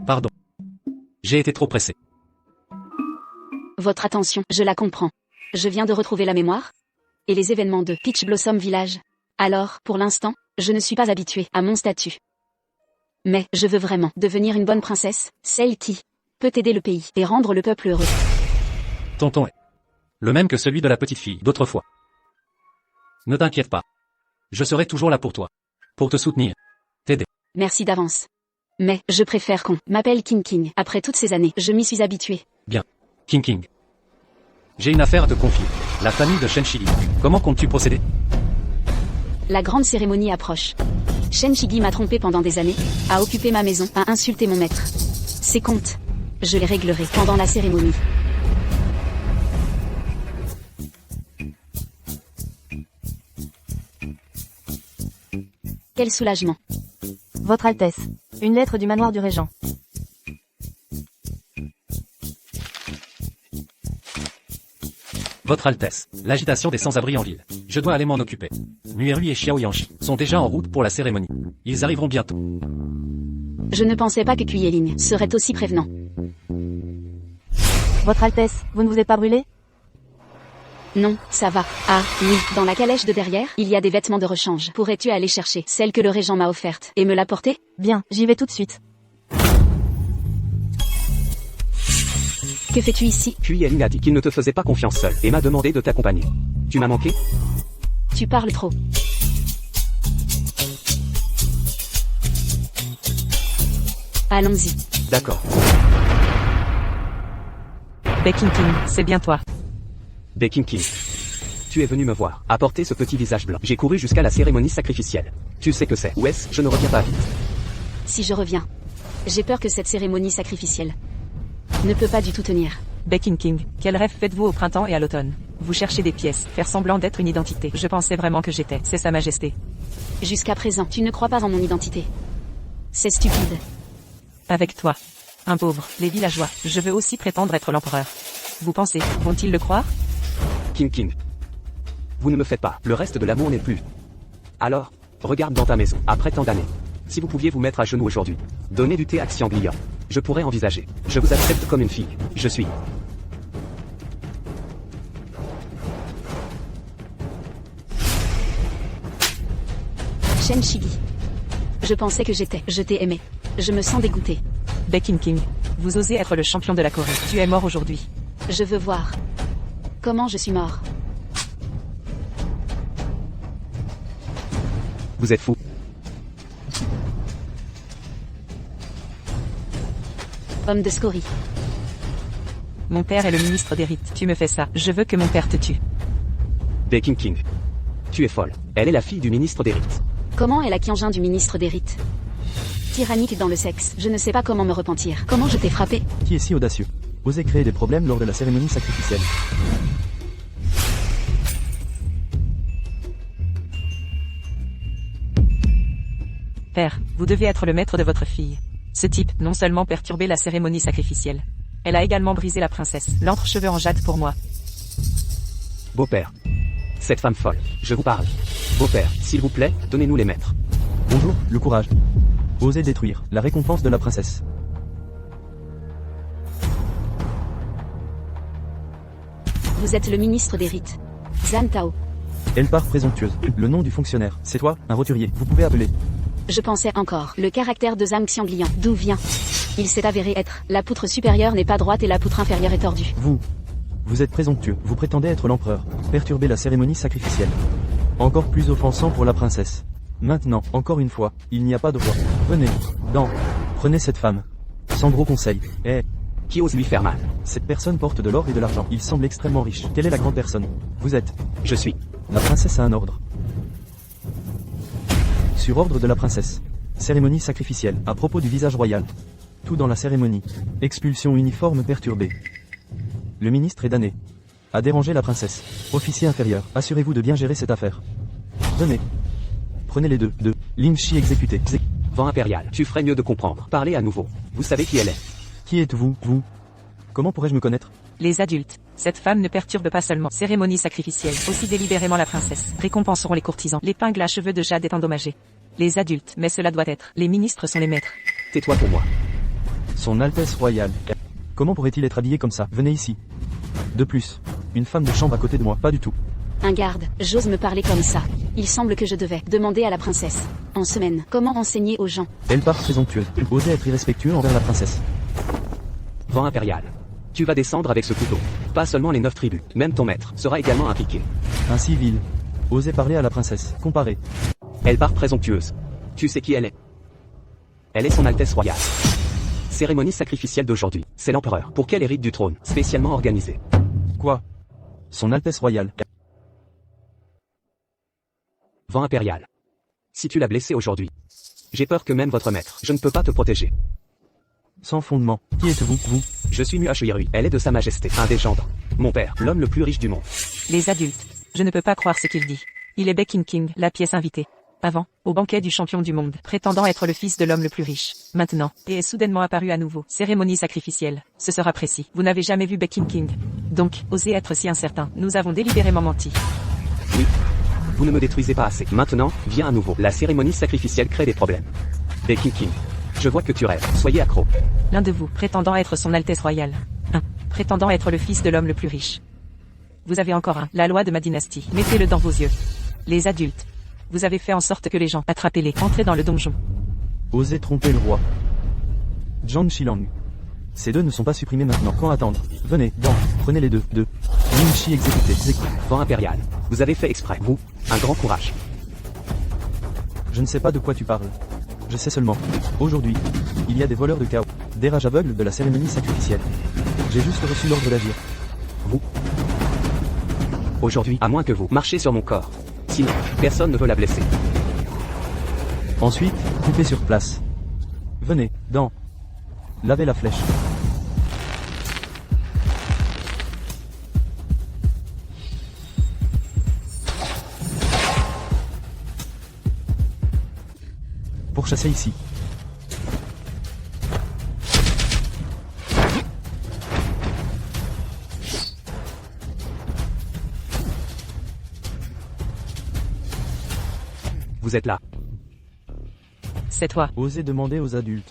Pardon. J'ai été trop pressé. Votre attention, je la comprends. Je viens de retrouver la mémoire. Et les événements de Peach Blossom Village. Alors, pour l'instant, je ne suis pas habituée à mon statut. Mais, je veux vraiment devenir une bonne princesse, celle qui peut aider le pays et rendre le peuple heureux. Ton ton est le même que celui de la petite fille d'autrefois. Ne t'inquiète pas. Je serai toujours là pour toi. Pour te soutenir. T'aider. Merci d'avance. Mais, je préfère qu'on m'appelle King. Après toutes ces années, je m'y suis habituée. Bien. King. J'ai une affaire à te confier. La famille de Shen Shigi. Comment comptes-tu procéder? La grande cérémonie approche. Shen Shigi m'a trompé pendant des années, a occupé ma maison, a insulté mon maître. Ses comptes, je les réglerai pendant la cérémonie. Quel soulagement. Votre Altesse. Une lettre du manoir du Régent. Votre Altesse, l'agitation des sans-abri en ville. Je dois aller m'en occuper. Nueru et Xiao Yanshi sont déjà en route pour la cérémonie. Ils arriveront bientôt. Je ne pensais pas que Kuyeling serait aussi prévenant. Votre Altesse, vous ne vous êtes pas brûlé? Non, ça va. Ah, oui, dans la calèche de derrière, il y a des vêtements de rechange. Pourrais-tu aller chercher celle que le régent m'a offerte et me l'apporter? Bien, j'y vais tout de suite. Que fais-tu ici? Kuyeling a dit qu'il ne te faisait pas confiance seul et m'a demandé de t'accompagner. Tu m'as manqué? Tu parles trop. Allons-y. D'accord. Baking King, c'est bien toi. Baking King. Tu es venu me voir, apporter ce petit visage blanc. J'ai couru jusqu'à la cérémonie sacrificielle. Tu sais que c'est. Où est-ce? Je ne reviens pas vite. Si je reviens. J'ai peur que cette cérémonie sacrificielle ne peut pas du tout tenir. Baking King, quel rêve faites-vous au printemps et à l'automne? Vous cherchez des pièces, faire semblant d'être une identité. Je pensais vraiment que j'étais. C'est Sa Majesté. Jusqu'à présent, tu ne crois pas en mon identité. C'est stupide. Avec toi. Un pauvre, les villageois. Je veux aussi prétendre être l'empereur. Vous pensez, vont-ils le croire? King. Vous ne me faites pas. Le reste de l'amour n'est plus. Alors, regarde dans ta maison, après tant d'années. Si vous pouviez vous mettre à genoux aujourd'hui, donner du thé à Xianglian, je pourrais envisager. Je vous accepte comme une fille. Je suis. Shen Shigi. Je pensais que je t'ai aimé. Je me sens dégoûté. Baking King, vous osez être le champion de la Corée. Tu es mort aujourd'hui. Je veux voir. Comment je suis mort. Vous êtes fou. Homme de scorie. Mon père est le ministre des rites. Tu me fais ça. Je veux que mon père te tue. Baking King. Tu es folle. Elle est la fille du ministre des rites. Comment est la Kianjin du ministre des rites? Tyrannique dans le sexe. Je ne sais pas comment me repentir. Comment je t'ai frappé? Qui est si audacieux? Osez créer des problèmes lors de la cérémonie sacrificielle. Père, vous devez être le maître de votre fille. Ce type, non seulement perturbé la cérémonie sacrificielle, elle a également brisé la princesse. L'entre-cheveux en jade pour moi. Beau-père. Cette femme folle. Je vous parle. Beau-père, s'il vous plaît, donnez-nous les maîtres. Bonjour, le courage. Osez détruire la récompense de la princesse. Vous êtes le ministre des rites. Zan Tao. Elle part présomptueuse. Le nom du fonctionnaire, c'est toi, un roturier. Vous pouvez appeler. Je pensais encore. Le caractère de Zhang Xianglian. D'où vient? Il s'est avéré être. La poutre supérieure n'est pas droite et la poutre inférieure est tordue. Vous êtes présomptueux. Vous prétendez être l'empereur. Perturbez la cérémonie sacrificielle. Encore plus offensant pour la princesse. Maintenant, encore une fois, il n'y a pas de roi. Venez. Prenez cette femme. Sans gros conseil. Qui ose lui faire mal? Cette personne porte de l'or et de l'argent. Il semble extrêmement riche. Quelle est la grande personne? Vous êtes. Je suis. La princesse a un ordre. Sur ordre de la princesse. Cérémonie sacrificielle. À propos du visage royal. Tout dans la cérémonie. Expulsion uniforme perturbée. Le ministre est damné. A dérangé la princesse. Officier inférieur. Assurez-vous de bien gérer cette affaire. Venez. Prenez les deux. Ling Shi exécuté. Vent impérial. Tu ferais mieux de comprendre. Parlez à nouveau. Vous savez qui elle est. Qui êtes-vous, vous? Comment pourrais-je me connaître? Les adultes. Cette femme ne perturbe pas seulement cérémonie sacrificielle, aussi délibérément la princesse. Récompenseront les courtisans. L'épingle à cheveux de jade est endommagée. Les adultes, mais cela doit être. Les ministres sont les maîtres. Tais-toi pour moi. Son Altesse royale. Comment pourrait-il être habillé comme ça? Venez ici. De plus, une femme de chambre à côté de moi, pas du tout. Un garde. J'ose me parler comme ça. Il semble que je devais demander à la princesse. En semaine, comment enseigner aux gens? Elle part présomptueuse. Osez être irrespectueux envers la princesse. Vent impérial. Tu vas descendre avec ce couteau. Pas seulement les 9 tribus, même ton maître sera également impliqué. Un civil. Osez parler à la princesse. Comparez. Elle part présomptueuse. Tu sais qui elle est? Elle est son Altesse royale. Cérémonie sacrificielle d'aujourd'hui. C'est l'empereur. Pour quel hérite du trône, spécialement organisé. Quoi? Son Altesse royale. Vent impérial. Si tu l'as blessé aujourd'hui, j'ai peur que même votre maître, je ne peux pas te protéger. Sans fondement. Qui êtes-vous, vous? Je suis Muashuiru. Elle est de Sa Majesté, un des gendres. Mon père, l'homme le plus riche du monde. Les adultes. Je ne peux pas croire ce qu'il dit. Il est Baking King, la pièce invitée. Avant, au banquet du champion du monde, prétendant être le fils de l'homme le plus riche. Maintenant, et est soudainement apparu à nouveau. Cérémonie sacrificielle. Ce sera précis. Vous n'avez jamais vu Becky King. Donc, osez être si incertain. Nous avons délibérément menti. Oui. Vous ne me détruisez pas assez. Maintenant, viens à nouveau. La cérémonie sacrificielle crée des problèmes. Becky King. Je vois que tu rêves. Soyez accro. L'un de vous, prétendant être son Altesse royale. Un, prétendant être le fils de l'homme le plus riche. Vous avez encore un, la loi de ma dynastie. Mettez-le dans vos yeux. Les adultes. Vous avez fait en sorte que les gens, attrapez-les, entrez dans le donjon. Osez tromper le roi. Zhang Xilang. Ces deux ne sont pas supprimés maintenant. Quand attendre? Venez, prenez les deux. Lin Shi exécuté. Vent impérial. Vous avez fait exprès. Vous, un grand courage. Je ne sais pas de quoi tu parles. Je sais seulement. Aujourd'hui, il y a des voleurs de chaos. Des rages aveugles de la cérémonie sacrificielle. J'ai juste reçu l'ordre d'agir. Vous. Aujourd'hui, à moins que vous marchez sur mon corps. Sinon, personne ne veut la blesser. Ensuite, coupez sur place. Venez, lavez la flèche. Pour chasser ici. Vous êtes là. C'est toi. Osez demander aux adultes.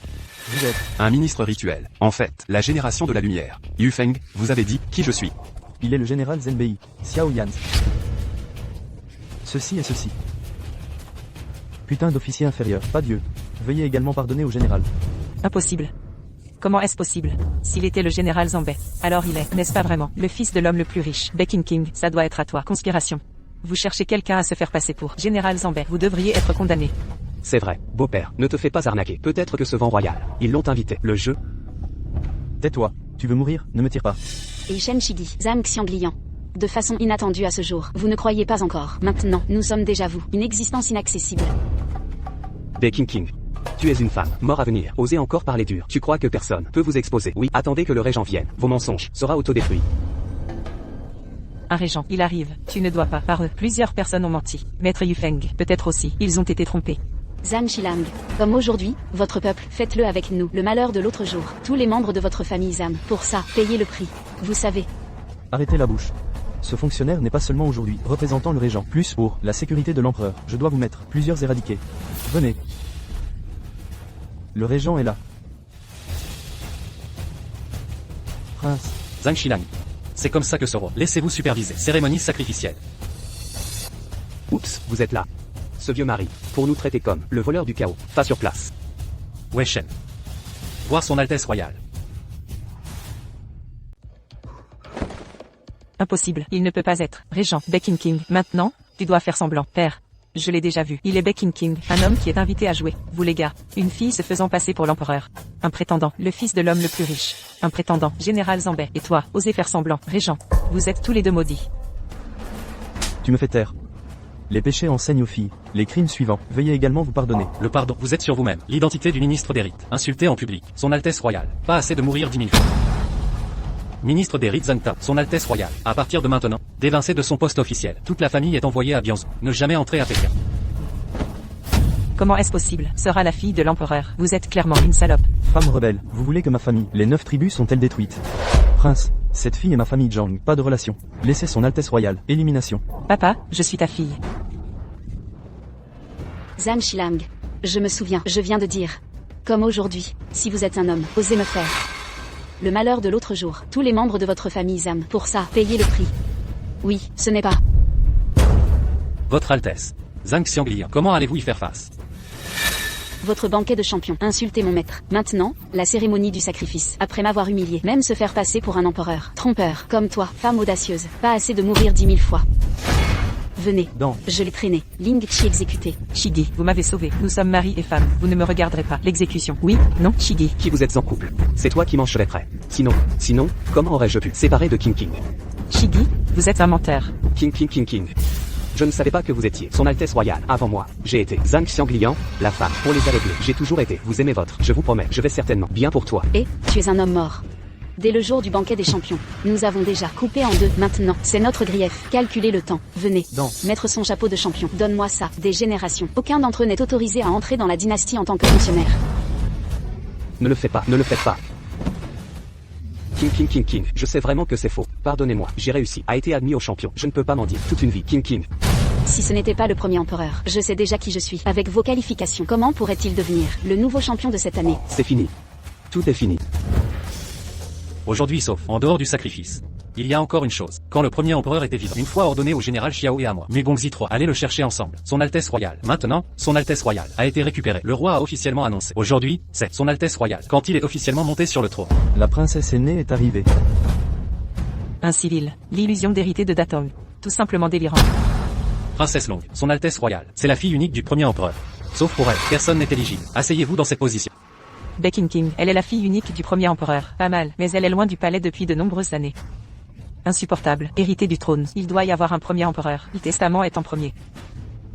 Vous êtes Un ministre rituel. En fait, la génération de la lumière. Yu Feng, vous avez dit qui je suis. Il est le général Zenbei, Xiao Yan. Ceci et ceci. Putain d'officier inférieur, pas Dieu. Veuillez également pardonner au général. Impossible. Comment est-ce possible? S'il était le général Zambé, alors il est, n'est-ce pas vraiment, le fils de l'homme le plus riche. Becky King, ça doit être à toi. Conspiration. Vous cherchez quelqu'un à se faire passer pour général Zambé. Vous devriez être condamné. C'est vrai, beau-père, ne te fais pas arnaquer. Peut-être que ce vent royal, ils l'ont invité. Le jeu. Tais-toi. Tu veux mourir? Ne me tire pas. Et Shen Shigi, Zhang Xiangliang. De façon inattendue à ce jour, vous ne croyez pas encore. Maintenant, nous sommes déjà vous. Une existence inaccessible. Becky King. Tu es une femme, mort à venir. Osez encore parler dur. Tu crois que personne peut vous exposer. Oui, attendez que le régent vienne. Vos mensonges sera autodétruit. Un régent, il arrive. Tu ne dois pas, par eux. Plusieurs personnes ont menti. Maître Yufeng, peut-être aussi. Ils ont été trompés. Zhang Xilang. Comme aujourd'hui, votre peuple, faites-le avec nous. Le malheur de l'autre jour. Tous les membres de votre famille Zam. Pour ça, payez le prix. Vous savez. Arrêtez la bouche. Ce fonctionnaire n'est pas seulement aujourd'hui représentant le régent. Plus pour la sécurité de l'empereur. Je dois vous mettre plusieurs éradiqués. Venez. Le régent est là. Prince. Zhang Xilang. C'est comme ça que ce roi. Laissez-vous superviser. Cérémonie sacrificielle. Oups, vous êtes là. Ce vieux mari, pour nous traiter comme le voleur du chaos. Pas sur place. Wei Shen. Voir son Altesse royale. Impossible. Il ne peut pas être. Régent, Becky King. Maintenant, tu dois faire semblant. Père. Je l'ai déjà vu. Il est Becky King, un homme qui est invité à jouer. Vous les gars. Une fille se faisant passer pour l'empereur. Un prétendant, le fils de l'homme le plus riche. Un prétendant, général Zambé. Et toi, osez faire semblant. Régent. Vous êtes tous les deux maudits. Tu me fais taire. Les péchés enseignent aux filles. Les crimes suivants. Veuillez également vous pardonner. Le pardon. Vous êtes sur vous-même. L'identité du ministre des rites. Insulté en public. Son Altesse royale. Pas assez de mourir 10 000 fois. Ministre des rites Zhang Tao. Son Altesse royale. À partir de maintenant, d'évincer de son poste officiel. Toute la famille est envoyée à Bianzhou. Ne jamais entrer à Pékin. Comment est-ce possible? Sera la fille de l'empereur. Vous êtes clairement une salope. Femme rebelle, vous voulez que ma famille, les 9 tribus sont-elles détruites? Prince, cette fille est ma famille Zhang, pas de relation. Laissez son Altesse royale. Élimination. Papa, je suis ta fille. Zhang Xilang. Je me souviens, je viens de dire. Comme aujourd'hui, si vous êtes un homme, osez me faire. Le malheur de l'autre jour. Tous les membres de votre famille Zam. Pour ça, payez le prix. Oui, ce n'est pas. Votre Altesse. Zhang Xiangliang. Comment allez-vous y faire face? Votre banquet de champion. Insultez mon maître. Maintenant, la cérémonie du sacrifice. Après m'avoir humilié. Même se faire passer pour un empereur. Trompeur. Comme toi, femme audacieuse. Pas assez de mourir 10 000 fois. Venez. Je l'ai traîné. Ling Chi exécuté. Shigi, vous m'avez sauvé. Nous sommes mari et femme. Vous ne me regarderez pas. L'exécution. Oui, non, Shigi. Qui vous êtes en couple? C'est toi qui mangerais prêt. Sinon, comment aurais-je pu séparer de King King? Shigi, vous êtes un menteur. King. Je ne savais pas que vous étiez son Altesse royale. Avant moi, j'ai été Zhang Xiangliang, la femme. Pour les aveugler, j'ai toujours été. Vous aimez votre. Je vous promets, je vais certainement bien pour toi. Et, tu es un homme mort. Dès le jour du banquet des champions, nous avons déjà coupé en deux. Maintenant, c'est notre grief. Calculez le temps. Venez. Mettre son chapeau de champion. Donne-moi ça. Des générations. Aucun d'entre eux n'est autorisé à entrer dans la dynastie en tant que fonctionnaire. Ne le faites pas, ne le faites pas. King. Je sais vraiment que c'est faux. Pardonnez-moi, j'ai réussi. A été admis au champion. Je ne peux pas m'en dire. Toute une vie. King. Si ce n'était pas le premier empereur, je sais déjà qui je suis. Avec vos qualifications, comment pourrait-il devenir le nouveau champion de cette année? C'est fini. Tout est fini. Aujourd'hui sauf, en dehors du sacrifice. Il y a encore une chose. Quand le premier empereur était vivant, une fois ordonné au général Xiao et à moi, Mugongzi III, allez le chercher ensemble. Son Altesse Royale. Maintenant, Son Altesse Royale a été récupérée. Le roi a officiellement annoncé. Aujourd'hui, c'est Son Altesse Royale. Quand il est officiellement monté sur le trône. La princesse aînée est arrivée. Un civil. L'illusion d'hériter de Datong. Tout simplement délirant. Princesse Long, Son Altesse Royale. C'est la fille unique du premier empereur. Sauf pour elle, personne n'est éligible. Asseyez-vous dans cette position. King. Elle est la fille unique du premier empereur. Pas mal, mais elle est loin du palais depuis de nombreuses années. Insupportable. Hérité du trône. Il doit y avoir un premier empereur. Le testament est en premier.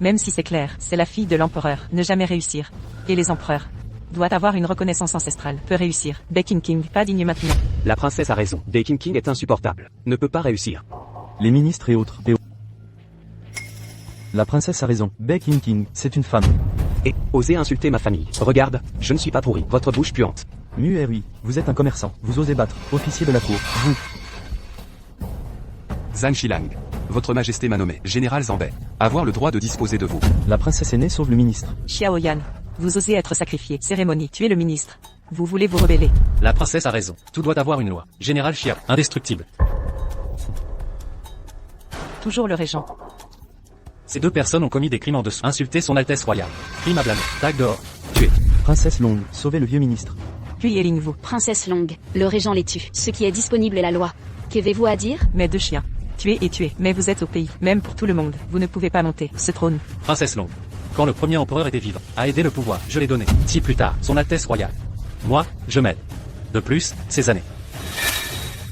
Même si c'est clair, c'est la fille de l'empereur. Ne jamais réussir. Et les empereurs doit avoir une reconnaissance ancestrale. Peut réussir. King. Pas digne maintenant. La princesse a raison. King est insupportable. Ne peut pas réussir. Les ministres et autres. La princesse a raison. King, c'est une femme. Et, osez insulter ma famille. Regarde, je ne suis pas pourri. Votre bouche puante. Oui, vous êtes un commerçant. Vous osez battre. Officier de la cour. Vous. Zhang Xilang. Votre majesté m'a nommé général Zambet. Avoir le droit de disposer de vous. La princesse aînée sauve le ministre. Xiao Yan. Vous osez être sacrifié. Cérémonie. Tuer le ministre. Vous voulez vous rebeller. La princesse a raison. Tout doit avoir une loi. Général Xiao. Indestructible. Toujours le régent. Ces deux personnes ont commis des crimes en dessous. Insulter son Altesse Royale. Crime à blâmer. Tag dehors. Tuer. Princesse Long, sauvez le vieux ministre. Puis Yelling-vous. Princesse Long, le régent les tue. Ce qui est disponible est la loi. Qu'avez-vous à dire? Mes deux chiens. Tuer et tuer. Mais vous êtes au pays. Même pour tout le monde. Vous ne pouvez pas monter ce trône. Princesse Long. Quand le premier empereur était vivant, a aidé le pouvoir, je l'ai donné. Si plus tard, son Altesse Royale. Moi, je m'aide. De plus, ces années.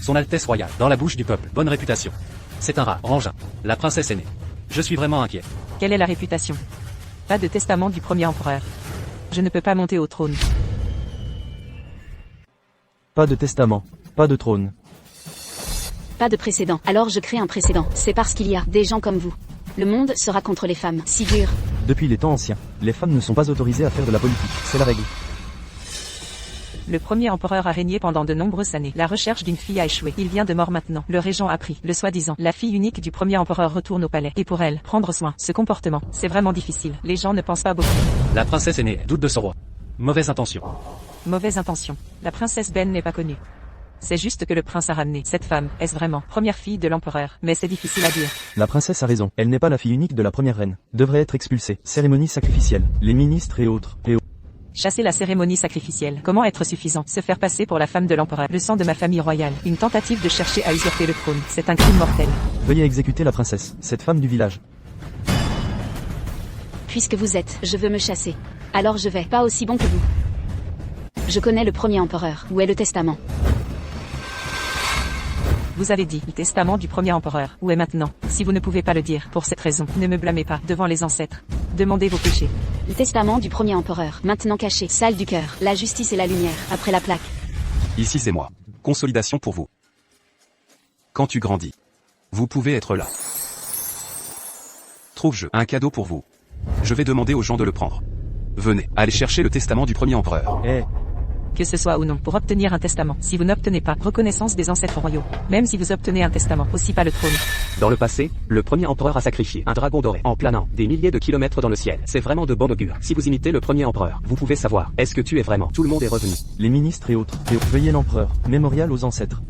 Son Altesse Royale, dans la bouche du peuple, bonne réputation. C'est un rat, rangin. La princesse aînée. Je suis vraiment inquiet. Quelle est la réputation? Pas de testament du premier empereur. Je ne peux pas monter au trône. Pas de testament. Pas de trône. Pas de précédent. Alors je crée un précédent. C'est parce qu'il y a des gens comme vous. Le monde sera contre les femmes. Si dur. Depuis les temps anciens, les femmes ne sont pas autorisées à faire de la politique. C'est la règle. Le premier empereur a régné pendant de nombreuses années. La recherche d'une fille a échoué. Il vient de mort maintenant. Le régent a pris le soi-disant. La fille unique du premier empereur retourne au palais. Et pour elle, prendre soin. Ce comportement, c'est vraiment difficile. Les gens ne pensent pas beaucoup. La princesse aînée doute de ce roi. Mauvaise intention. Mauvaise intention. La princesse Ben n'est pas connue. C'est juste que le prince a ramené cette femme. Est-ce vraiment première fille de l'empereur? Mais c'est difficile à dire. La princesse a raison. Elle n'est pas la fille unique de la première reine. Devrait être expulsée. Cérémonie sacrificielle. Les ministres et autres. Chasser la cérémonie sacrificielle. Comment être suffisant? Se faire passer pour la femme de l'empereur. Le sang de ma famille royale. Une tentative de chercher à usurper le trône. C'est un crime mortel. Veuillez exécuter la princesse, cette femme du village. Puisque vous êtes, je veux me chasser. Alors je vais. Pas aussi bon que vous. Je connais le premier empereur. Où est le testament? Vous avez dit, le testament du premier empereur. Où est maintenant? Si vous ne pouvez pas le dire, pour cette raison, ne me blâmez pas, devant les ancêtres. Demandez vos péchés. Le testament du premier empereur, maintenant caché, salle du cœur, la justice et la lumière, après la plaque. Ici c'est moi. Consolidation pour vous. Quand tu grandis, vous pouvez être là. Trouve-je un cadeau pour vous. Je vais demander aux gens de le prendre. Venez, allez chercher le testament du premier empereur. Que ce soit ou non, pour obtenir un testament. Si vous n'obtenez pas, reconnaissance des ancêtres royaux. Même si vous obtenez un testament, aussi pas le trône. Dans le passé, le premier empereur a sacrifié un dragon doré en planant des milliers de kilomètres dans le ciel. C'est vraiment de bon augure. Si vous imitez le premier empereur, vous pouvez savoir, est-ce que tu es vraiment? Tout le monde est revenu. Les ministres et autres. Veuillez l'empereur. Mémorial aux ancêtres.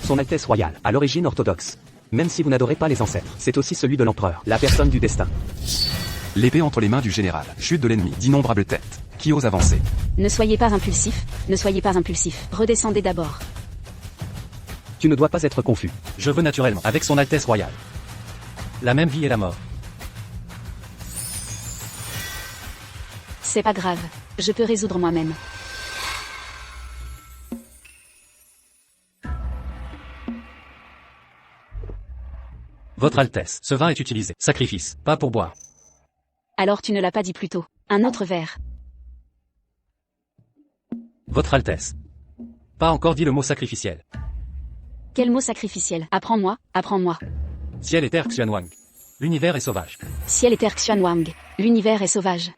Son Altesse Royale, à l'origine orthodoxe. Même si vous n'adorez pas les ancêtres, c'est aussi celui de l'empereur, la personne du destin. L'épée entre les mains du général. Chute de l'ennemi. D'innombrables têtes. Qui ose avancer? Ne soyez pas impulsif, ne soyez pas impulsif. Redescendez d'abord. Tu ne dois pas être confus. Je veux naturellement, avec son Altesse Royale. La même vie et la mort. C'est pas grave. Je peux résoudre moi-même. Votre Altesse, ce vin est utilisé. Sacrifice, pas pour boire. Alors tu ne l'as pas dit plus tôt. Un autre verre. Votre Altesse. Pas encore dit le mot sacrificiel. Quel mot sacrificiel? Apprends-moi, apprends-moi. Ciel et terre Xuanwang. L'univers est sauvage. Ciel et terre Xuanwang. L'univers est sauvage.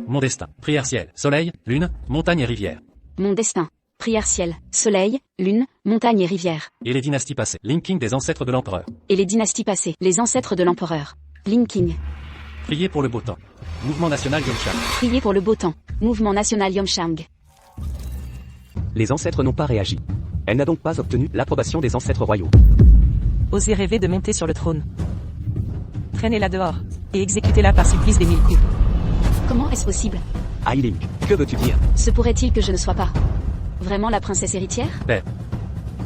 Mon destin. Prière ciel, soleil, lune, montagne et rivière. Mon destin. Prière ciel, soleil, lune, montagne et rivière. Et les dynasties passées. Linking des ancêtres de l'empereur. Et les dynasties passées, les ancêtres de l'empereur. Linking. Prier pour le beau temps. Mouvement national Yongchang. Prier pour le beau temps. Mouvement national Yongchang. Les ancêtres n'ont pas réagi. Elle n'a donc pas obtenu l'approbation des ancêtres royaux. Osez rêver de monter sur le trône. Traînez-la dehors. Et exécutez-la par supplice des 1000 coups. Comment est-ce possible? Ailing, que veux-tu dire? Se pourrait-il que je ne sois pas vraiment la princesse héritière? Père.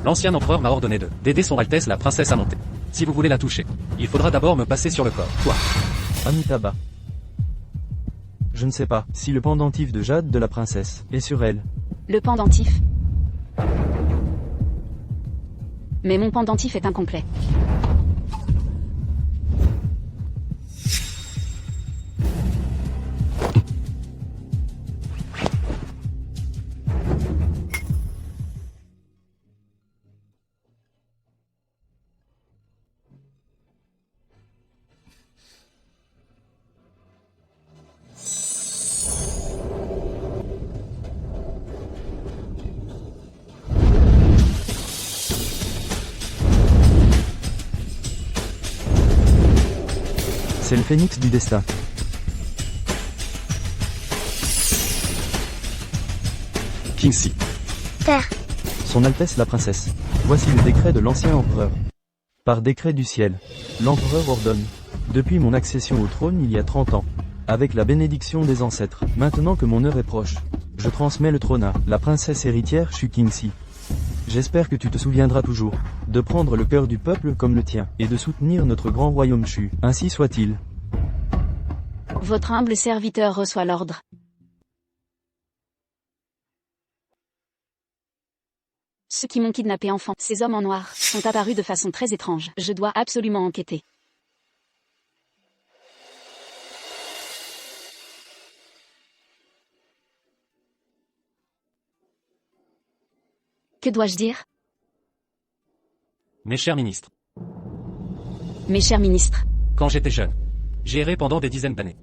L'ancien empereur m'a ordonné d'aider son Altesse la princesse à monter. Si vous voulez la toucher, il faudra d'abord me passer sur le corps. Toi. Amitabha. Je ne sais pas si le pendentif de jade de la princesse est sur elle. Le pendentif. Mais mon pendentif est incomplet. C'est le phénix du destin. Kingxi. Père, Son Altesse la princesse. Voici le décret de l'ancien empereur. Par décret du ciel, l'empereur ordonne, depuis mon accession au trône il y a 30 ans, avec la bénédiction des ancêtres, maintenant que mon heure est proche, je transmets le trône à la princesse héritière Shu Kingxi. J'espère que tu te souviendras toujours de prendre le cœur du peuple comme le tien et de soutenir notre grand royaume Shu. Ainsi soit-il. Votre humble serviteur reçoit l'ordre. Ceux qui m'ont kidnappé enfant, ces hommes en noir, sont apparus de façon très étrange. Je dois absolument enquêter. Que dois-je dire? Mes chers ministres. Mes chers ministres, Quand j'étais jeune, j'ai erré pendant des dizaines d'années.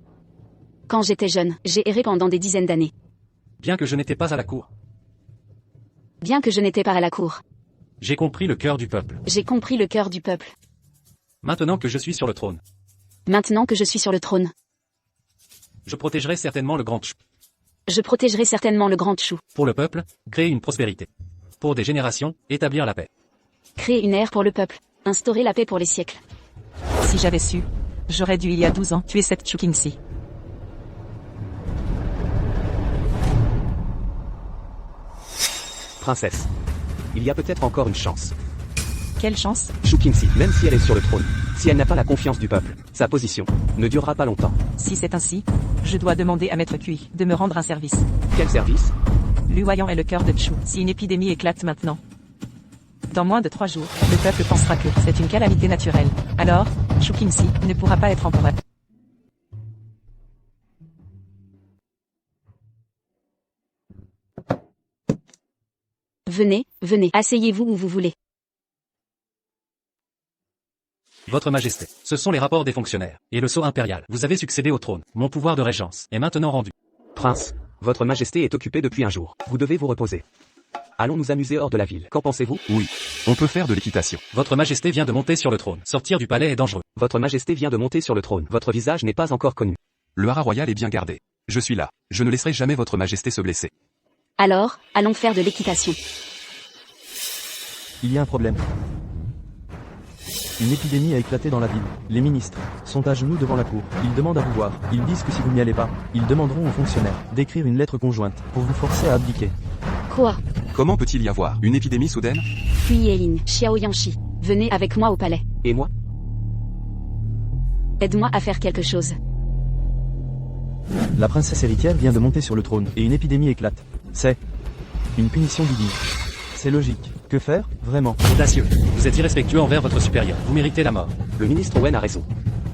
quand j'étais jeune, j'ai erré pendant des dizaines d'années. Bien que je n'étais pas à la cour, Bien que je n'étais pas à la cour, j'ai compris le cœur du peuple. j'ai compris le cœur du peuple. Maintenant que je suis sur le trône, Maintenant que je suis sur le trône, je protégerai certainement le grand Chou. je protégerai certainement le grand Chou. Pour le peuple, créer une prospérité. Pour des générations, établir la paix. Créer une ère pour le peuple. Instaurer la paix pour les siècles. Si j'avais su, j'aurais dû il y a 12 ans tuer cette Shu Kingxi. Princesse. Il y a peut-être encore une chance. Quelle chance? Shu Kingxi, même si elle est sur le trône, si elle n'a pas la confiance du peuple, sa position ne durera pas longtemps. Si c'est ainsi, je dois demander à Maître Cui de me rendre un service. Quel service? Luoyang est le cœur de Chu. Si une épidémie éclate maintenant, dans moins de 3 jours, le peuple pensera que c'est une calamité naturelle. Alors, Shu Kingxi ne pourra pas être empereur. Venez, venez, asseyez-vous où vous voulez. Votre Majesté, ce sont les rapports des fonctionnaires, et le sceau impérial. Vous avez succédé au trône. Mon pouvoir de régence est maintenant rendu. Prince, votre majesté est occupée depuis un jour. Vous devez vous reposer. Allons nous amuser hors de la ville. Qu'en pensez-vous? Oui. On peut faire de l'équitation. Votre Majesté vient de monter sur le trône. Sortir du palais est dangereux. Votre majesté vient de monter sur le trône. Votre visage n'est pas encore connu. Le haras royal est bien gardé. Je suis là. Je ne laisserai jamais votre majesté se blesser. Alors, allons faire de l'équitation. Il y a un problème. Une épidémie a éclaté dans la ville. Les ministres sont à genoux devant la cour. Ils demandent à vous voir. Ils disent que si vous n'y allez pas, ils demanderont aux fonctionnaires d'écrire une lettre conjointe pour vous forcer à abdiquer. Quoi? Comment peut-il y avoir une épidémie soudaine? Puis Eileen, Xiao Yanshi, venez avec moi au palais. Et moi? Aide-moi à faire quelque chose. La princesse héritière vient de monter sur le trône et une épidémie éclate. C'est une punition divine. C'est logique. Que faire, vraiment? Audacieux. Vous êtes irrespectueux envers votre supérieur. Vous méritez la mort. Le ministre Wen a raison.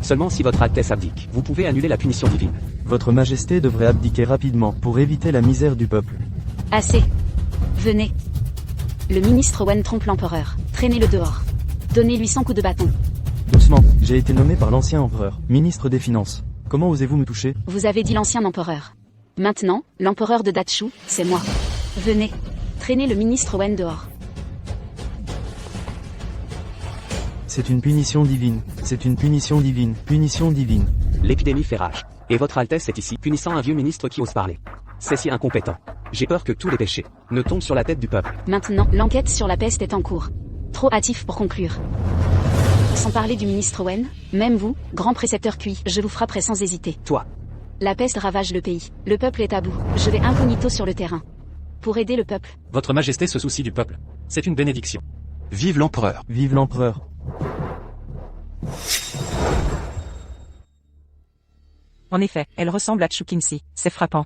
Seulement si votre Altesse abdique, vous pouvez annuler la punition divine. Votre majesté devrait abdiquer rapidement pour éviter la misère du peuple. Assez. Venez. Le ministre Wen trompe l'empereur. Traînez-le dehors. Donnez-lui 100 coups de bâton. Doucement, j'ai été nommé par l'ancien empereur, ministre des Finances. Comment osez-vous me toucher? Vous avez dit l'ancien empereur. Maintenant, l'empereur de Dachu, c'est moi. Venez. Traînez le ministre Wen dehors. C'est une punition divine. C'est une punition divine. Punition divine. L'épidémie fait rage. Et votre Altesse est ici, punissant un vieux ministre qui ose parler. C'est si incompétent. J'ai peur que tous les péchés ne tombent sur la tête du peuple. Maintenant, l'enquête sur la peste est en cours. Trop hâtif pour conclure. Sans parler du ministre Wen, même vous, grand précepteur Cui, je vous frapperai sans hésiter. Toi. La peste ravage le pays. Le peuple est à bout. Je vais incognito sur le terrain. Pour aider le peuple. Votre Majesté se soucie du peuple. C'est une bénédiction. Vive l'empereur. Vive l'empereur. En effet, elle ressemble à Chu Qingxi. C'est frappant.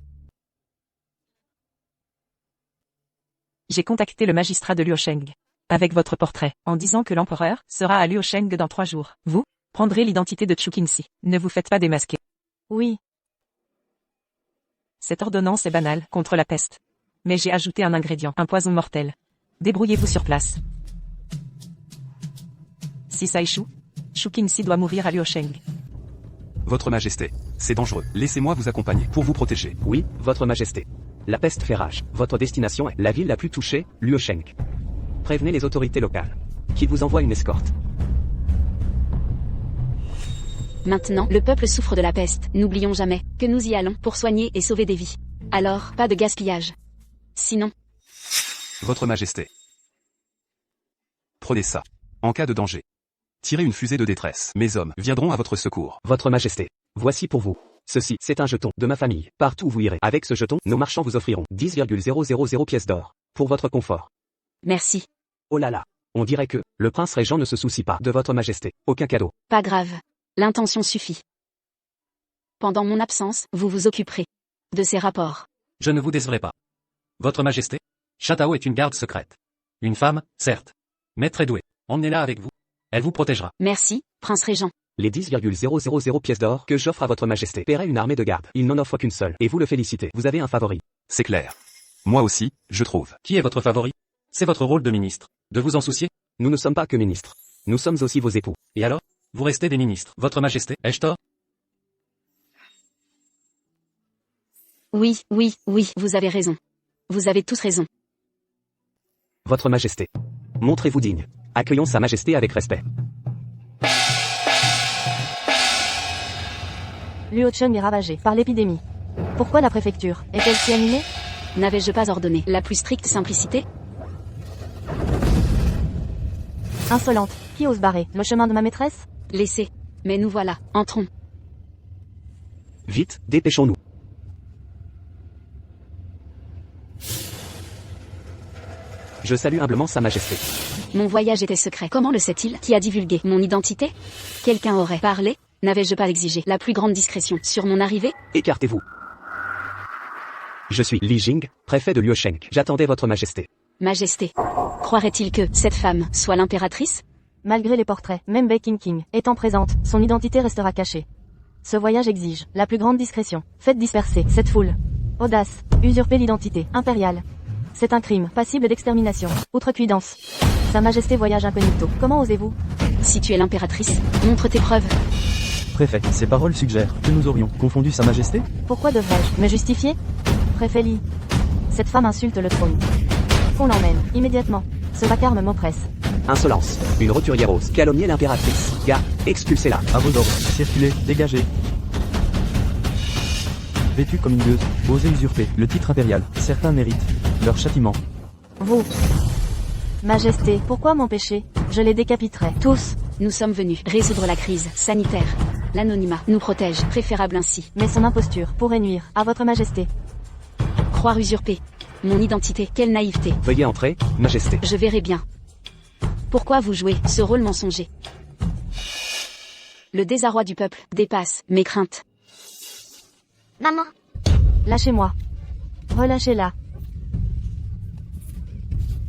J'ai contacté le magistrat de Liusheng. Avec votre portrait, en disant que l'empereur sera à Liusheng dans 3 jours. Vous prendrez l'identité de Chu Qingxi. Ne vous faites pas démasquer. Oui. Cette ordonnance est banale contre la peste. Mais j'ai ajouté un ingrédient, un poison mortel. Débrouillez-vous sur place. Si ça échoue, Chu Qingxi doit mourir à Liusheng. Votre Majesté, c'est dangereux. Laissez-moi vous accompagner pour vous protéger. Oui, votre Majesté. La peste fait rage. Votre destination est la ville la plus touchée, Liusheng. Prévenez les autorités locales. Qu'ils vous envoient une escorte. Maintenant, le peuple souffre de la peste. N'oublions jamais que nous y allons pour soigner et sauver des vies. Alors, pas de gaspillage. Sinon, Votre Majesté. Prenez ça. En cas de danger. Tirez une fusée de détresse. Mes hommes viendront à votre secours. Votre Majesté. Voici pour vous. Ceci, c'est un jeton de ma famille. Partout où vous irez. Avec ce jeton, nos marchands vous offriront 10,000 pièces d'or. Pour votre confort. merci. Oh là là. On dirait que, le prince régent ne se soucie pas de votre Majesté. Aucun cadeau. Pas grave. L'intention suffit. Pendant mon absence, vous vous occuperez de ces rapports. Je ne vous décevrai pas. Votre Majesté, Shatao est une garde secrète. Une femme, certes. Mais très douée. Emmenez-la avec vous. Elle vous protégera. Merci, prince régent. Les 10,000 pièces d'or que j'offre à votre Majesté paieraient une armée de garde. Il n'en offre qu'une seule. Et vous le félicitez. Vous avez un favori. C'est clair. Moi aussi, je trouve. Qui est votre favori? C'est votre rôle de ministre. De vous en soucier? Nous ne sommes pas que ministres. Nous sommes aussi vos époux. Et alors? Vous restez des ministres. Votre Majesté, ai-je tort? Oui, vous avez raison. Vous avez tous raison. Votre Majesté. Montrez-vous digne. Accueillons Sa Majesté avec respect. Liucheng est ravagé par l'épidémie. Pourquoi la préfecture est-elle si animée? N'avais-je pas ordonné la plus stricte simplicité? Insolente. Qui ose barrer le chemin de ma maîtresse? Laissez. Mais nous voilà, entrons. Vite, dépêchons-nous. Je salue humblement Sa Majesté. Mon voyage était secret. Comment le sait-il? Qui a divulgué mon identité? Quelqu'un aurait parlé? N'avais-je pas exigé la plus grande discrétion sur mon arrivée? Écartez-vous. Je suis Li Jing, préfet de Liusheng. J'attendais votre Majesté. Majesté. Croirait-il que cette femme soit l'impératrice? Malgré les portraits, même Bei Qingqing étant présente, son identité restera cachée. Ce voyage exige la plus grande discrétion. Faites disperser cette foule. Audace, usurper l'identité impériale. C'est un crime, passible d'extermination. Outrecuidance. Sa Majesté voyage incognito. Comment osez-vous? Si tu es l'impératrice, montre tes preuves. Préfet, ces paroles suggèrent que nous aurions confondu Sa Majesté? Pourquoi devrais-je me justifier? Préfet Li. Cette femme insulte le trône. Qu'on l'emmène, immédiatement. Ce vacarme m'oppresse. Insolence. Une roturière ose calomnier l'impératrice. Garde, expulsez-la. À vos ordres, circulez, dégagez. Vêtue comme une gueuse, osez usurper le titre impérial. Certains méritent leur châtiment. Vous. Majesté, pourquoi m'empêcher? Je les décapiterai. Tous. Nous sommes venus résoudre la crise sanitaire. L'anonymat nous protège, préférable ainsi. Mais son imposture pourrait nuire à votre Majesté. Croire usurper mon identité, quelle naïveté. Veuillez entrer, Majesté. Je verrai bien. Pourquoi vous jouez ce rôle mensonger? Le désarroi du peuple dépasse mes craintes. Maman, Lâchez-moi. Relâchez-la.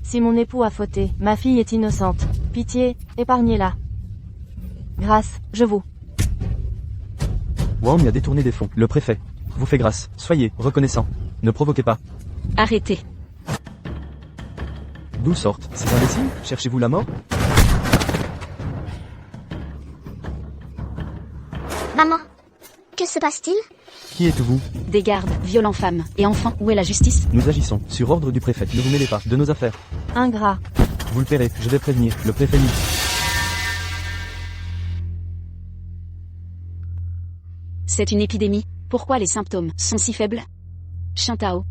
Si mon époux a fauté, ma fille est innocente. Pitié, épargnez-la. Grâce, je vous. Wang a détourné des fonds. Le préfet vous fait grâce. Soyez reconnaissant. Ne provoquez pas. Arrêtez. D'où sortent ces imbéciles? Cherchez-vous la mort? Maman, que se passe-t-il? Qui êtes-vous? Des gardes, violents femmes et enfants, où est la justice? Nous agissons, sur ordre du préfet. Ne vous mêlez pas de nos affaires. Ingrat. Vous le paierez, je vais prévenir le préfet. C'est une épidémie. Pourquoi les symptômes sont si faibles? Shintao.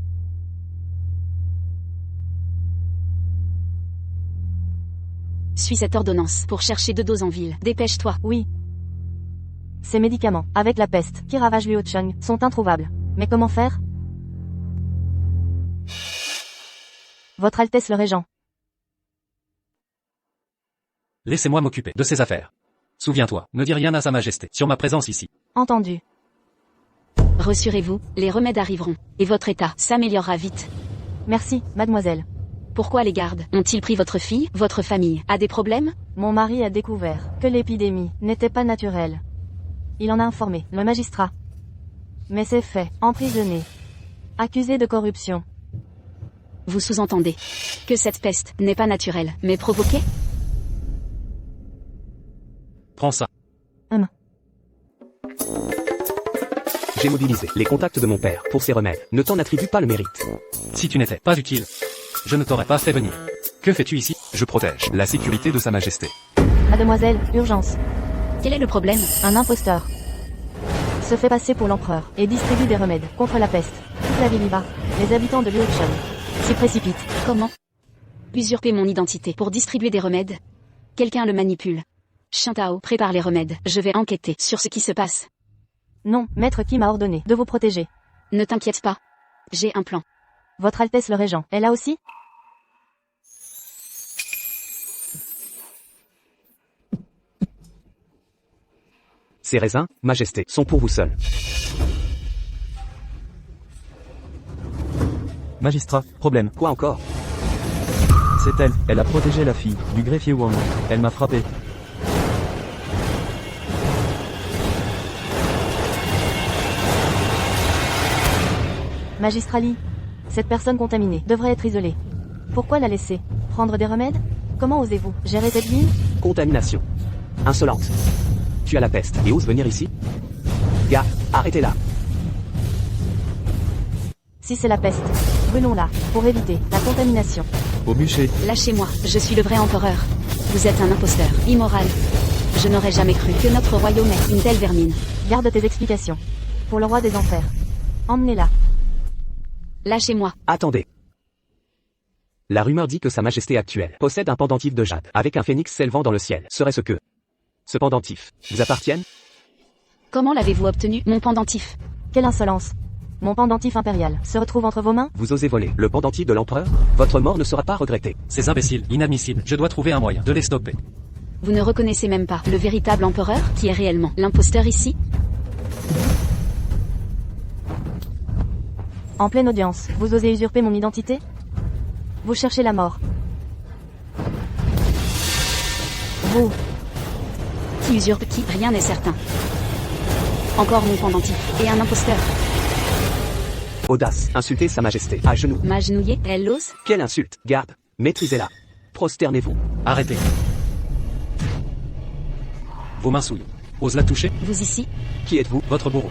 Suis cette ordonnance pour chercher 2 doses en ville. Dépêche-toi. Oui. Ces médicaments, avec la peste, qui ravage Luocheng, sont introuvables. Mais comment faire? Votre Altesse le Régent. Laissez-moi m'occuper de ces affaires. Souviens-toi, ne dis rien à Sa Majesté sur ma présence ici. Entendu. Rassurez-vous, les remèdes arriveront, et votre état s'améliorera vite. Merci, mademoiselle. Pourquoi les gardes ont-ils pris votre fille? Votre famille a des problèmes? Mon mari a découvert que l'épidémie n'était pas naturelle. Il en a informé le magistrat. Mais c'est fait, emprisonné. Accusé de corruption. Vous sous-entendez que cette peste n'est pas naturelle, mais provoquée? Prends ça. J'ai mobilisé les contacts de mon père pour ces remèdes. Ne t'en attribue pas le mérite. Si tu n'étais pas utile, je ne t'aurais pas fait venir. Que fais-tu ici? Je protège la sécurité de Sa Majesté. Mademoiselle, urgence. Quel est le problème? Un imposteur se fait passer pour l'empereur et distribue des remèdes contre la peste. Toute la ville y va. Les habitants de Luocheng s'y précipitent. Comment? Usurper mon identité pour distribuer des remèdes? Quelqu'un le manipule. Shintao prépare les remèdes. Je vais enquêter sur ce qui se passe. Non, maître qui m'a ordonné de vous protéger. Ne t'inquiète pas. J'ai un plan. Votre Altesse le Régent est là aussi? Ces raisins, Majesté, sont pour vous seul. Magistrat, problème. Quoi encore? C'est elle. Elle a protégé la fille du greffier Wang. Elle m'a frappé. Magistrat Li, cette personne contaminée devrait être isolée. Pourquoi la laisser prendre des remèdes? Comment osez-vous gérer cette ville? Contamination. Insolente. Tu as la peste et oses venir ici? Gars, arrêtez-la. Si c'est la peste, brûlons-la pour éviter la contamination. Au bûcher. Lâchez-moi, je suis le vrai empereur. Vous êtes un imposteur, immoral. Je n'aurais jamais cru que notre royaume ait une telle vermine. Garde tes explications. Pour le roi des enfers. Emmenez-la. Lâchez-moi. Attendez. La rumeur dit que Sa Majesté actuelle possède un pendentif de jade avec un phénix s'élevant dans le ciel. Serait-ce que ce pendentif vous appartienne? Comment l'avez-vous obtenu, mon pendentif? Quelle insolence. Mon pendentif impérial se retrouve entre vos mains? Vous osez voler le pendentif de l'empereur? Votre mort ne sera pas regrettée. Ces imbéciles, inadmissibles, je dois trouver un moyen de les stopper. Vous ne reconnaissez même pas le véritable empereur, qui est réellement l'imposteur ici? En pleine audience, vous osez usurper mon identité? Vous cherchez la mort. Vous. Qui usurpe qui? Rien n'est certain. Encore mon pendentif, et un imposteur. Audace, insulter Sa Majesté, à genoux. M'agenouiller, elle l'ose? Quelle insulte, garde, maîtrisez-la. Prosternez-vous. Arrêtez. Vos mains souillent. Ose la toucher? Vous ici? Qui êtes-vous? Votre bourreau.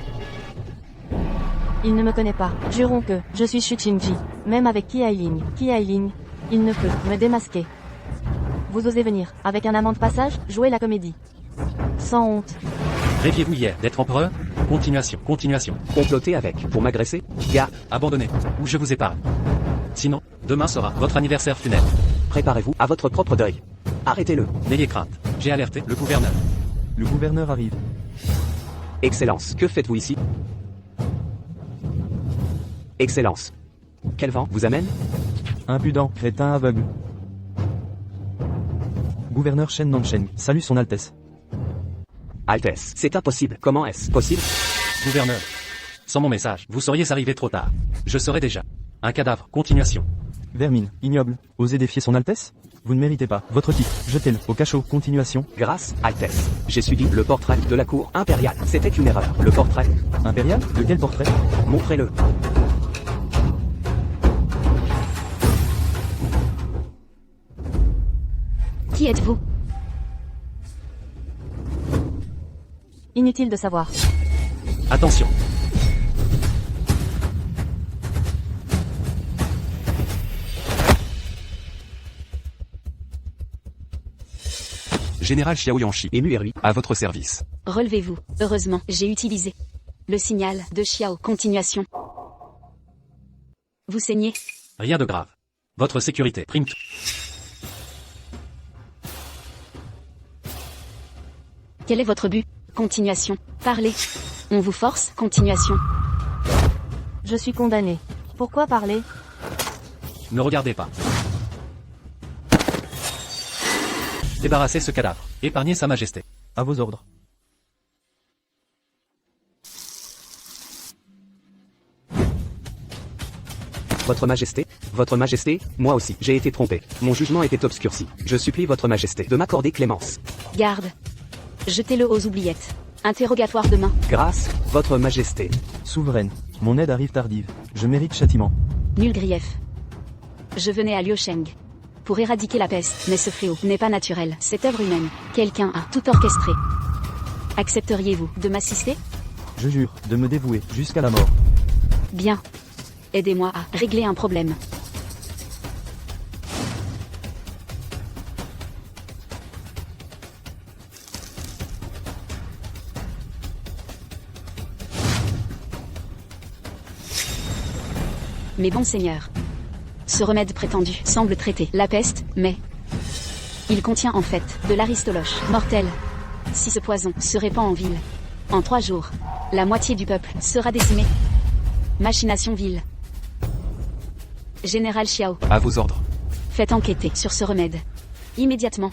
Il ne me connaît pas. Jurons que je suis Xu Qingji. Même avec Qi Ailing, il ne peut me démasquer. Vous osez venir, avec un amant de passage, jouer la comédie. Sans honte. Rêviez-vous hier d'être empereur? Continuation, continuation. Comploter avec, pour m'agresser? Garde, Abandonnez, ou je vous épargne. Sinon, demain sera votre anniversaire funèbre. préparez-vous à votre propre deuil. Arrêtez-le. N'ayez crainte. J'ai alerté le gouverneur. Le gouverneur arrive. Excellence, que faites-vous ici? Excellence. Quel vent vous amène? Impudent, crétin aveugle. Gouverneur Shen Nansheng, salue son Altesse. Altesse, c'est impossible. Comment est-ce possible? Gouverneur. Sans mon message, vous seriez arrivé trop tard. Je serais déjà un cadavre. Continuation. Vermine, ignoble, osez défier son Altesse? Vous ne méritez pas votre titre, jetez-le au cachot. Continuation. Grâce, Altesse. J'ai suivi le portrait de la cour impériale. C'était une erreur. Le portrait. Impérial? De quel portrait? Montrez-le. Qui êtes-vous? Inutile de savoir. Attention. Général Xiaoyanshi, Ému et Rui. à votre service. Relevez-vous. Heureusement, j'ai utilisé le signal de Xiao. Continuation. Vous saignez? Rien de grave. Votre sécurité prime tout. Quel est votre but? Continuation. Parlez. On vous force? Continuation. Je suis condamné. Pourquoi parler? Ne regardez pas. Débarrassez ce cadavre. Épargnez sa majesté. À vos ordres. Votre Majesté, moi aussi, j'ai été trompé. Mon jugement était obscurci. Je supplie Votre Majesté de m'accorder clémence. Garde. Jetez-le aux oubliettes. Interrogatoire demain. Grâce, Votre Majesté. Souveraine, mon aide arrive tardive. Je mérite châtiment. Nul grief. Je venais à Liusheng pour éradiquer la peste, mais ce fléau n'est pas naturel. Cette œuvre humaine, quelqu'un a tout orchestré. Accepteriez-vous de m'assister? Je jure de me dévouer jusqu'à la mort. Bien. Aidez-moi à régler un problème. Mais bon seigneur, ce remède prétendu semble traiter la peste, mais il contient en fait de l'aristoloche mortel. Si ce poison se répand en ville, en 3 jours, la moitié du peuple sera décimée. Machination vile. Général Xiao, À vos ordres. faites enquêter sur ce remède. Immédiatement.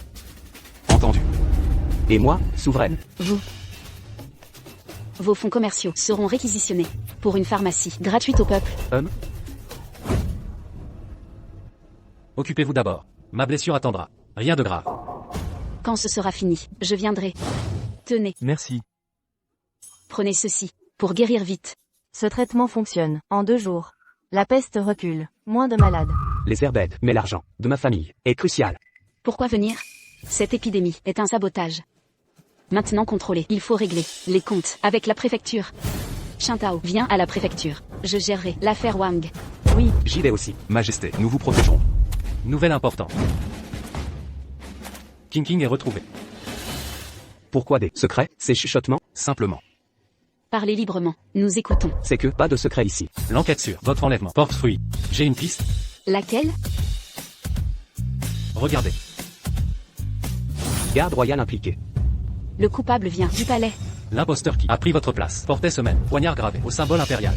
Entendu. Et moi, souveraine. Vos fonds commerciaux seront réquisitionnés pour une pharmacie gratuite au peuple. Occupez-vous d'abord. Ma blessure attendra. Rien de grave. Quand ce sera fini, je viendrai. Tenez, Merci. prenez ceci, pour guérir vite. Ce traitement fonctionne. En 2 jours. La peste recule. Moins de malades. Les herbes aident, mais l'argent, de ma famille, est crucial. Pourquoi venir? Cette épidémie est un sabotage. Maintenant contrôlé, il faut régler les comptes avec la préfecture. Shintao, viens à la préfecture. Je gérerai l'affaire Wang. Oui, J'y vais aussi. Majesté, nous vous protégerons. Nouvelle importante. King est retrouvé. Pourquoi des secrets, ces chuchotements? Simplement. Parlez librement, nous écoutons. C'est que pas de secret ici. L'enquête sur votre enlèvement porte fruit. J'ai une piste. Laquelle? Regardez. Garde royale impliquée. Le coupable vient du palais. L'imposteur qui a pris votre place portait ce même poignard gravé au symbole impérial.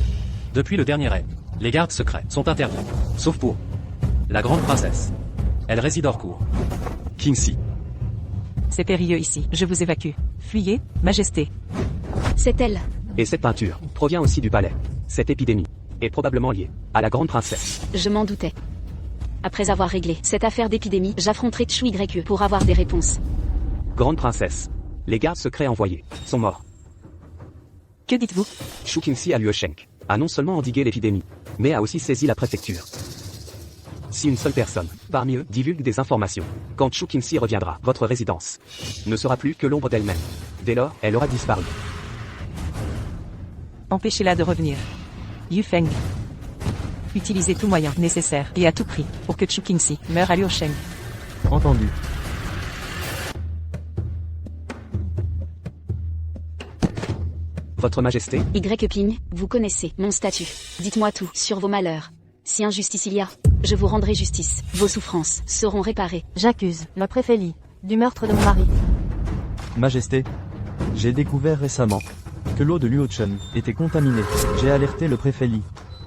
Depuis le dernier règne, les gardes secrets sont interdits. Sauf pour la grande princesse. Elle réside hors cour. Kingxi. C'est périlleux ici, je vous évacue. Fuyez, majesté. C'est elle. Et cette peinture provient aussi du palais. Cette épidémie est probablement liée à la grande princesse. Je m'en doutais. Après avoir réglé cette affaire d'épidémie, j'affronterai Chu YE pour avoir des réponses. Grande princesse. Les gardes secrets envoyés sont morts. Que dites-vous? Shu Qingxi à Liusheng a non seulement endigué l'épidémie, mais a aussi saisi la préfecture. Si une seule personne, parmi eux, divulgue des informations, quand Shu Qingxi reviendra, votre résidence ne sera plus que l'ombre d'elle-même. Dès lors, elle aura disparu. Empêchez-la de revenir. Yu Feng. Utilisez tout moyen nécessaire et à tout prix pour que Chu Qingxi meure à Liusheng. Entendu. Votre Majesté, Y Ping, vous connaissez mon statut. Dites-moi tout sur vos malheurs. Si injustice il y a, je vous rendrai justice. Vos souffrances seront réparées. j'accuse le préfet Li du meurtre de mon mari. Majesté, j'ai découvert récemment que l'eau de Luochun était contaminée. J'ai alerté le préfet Li,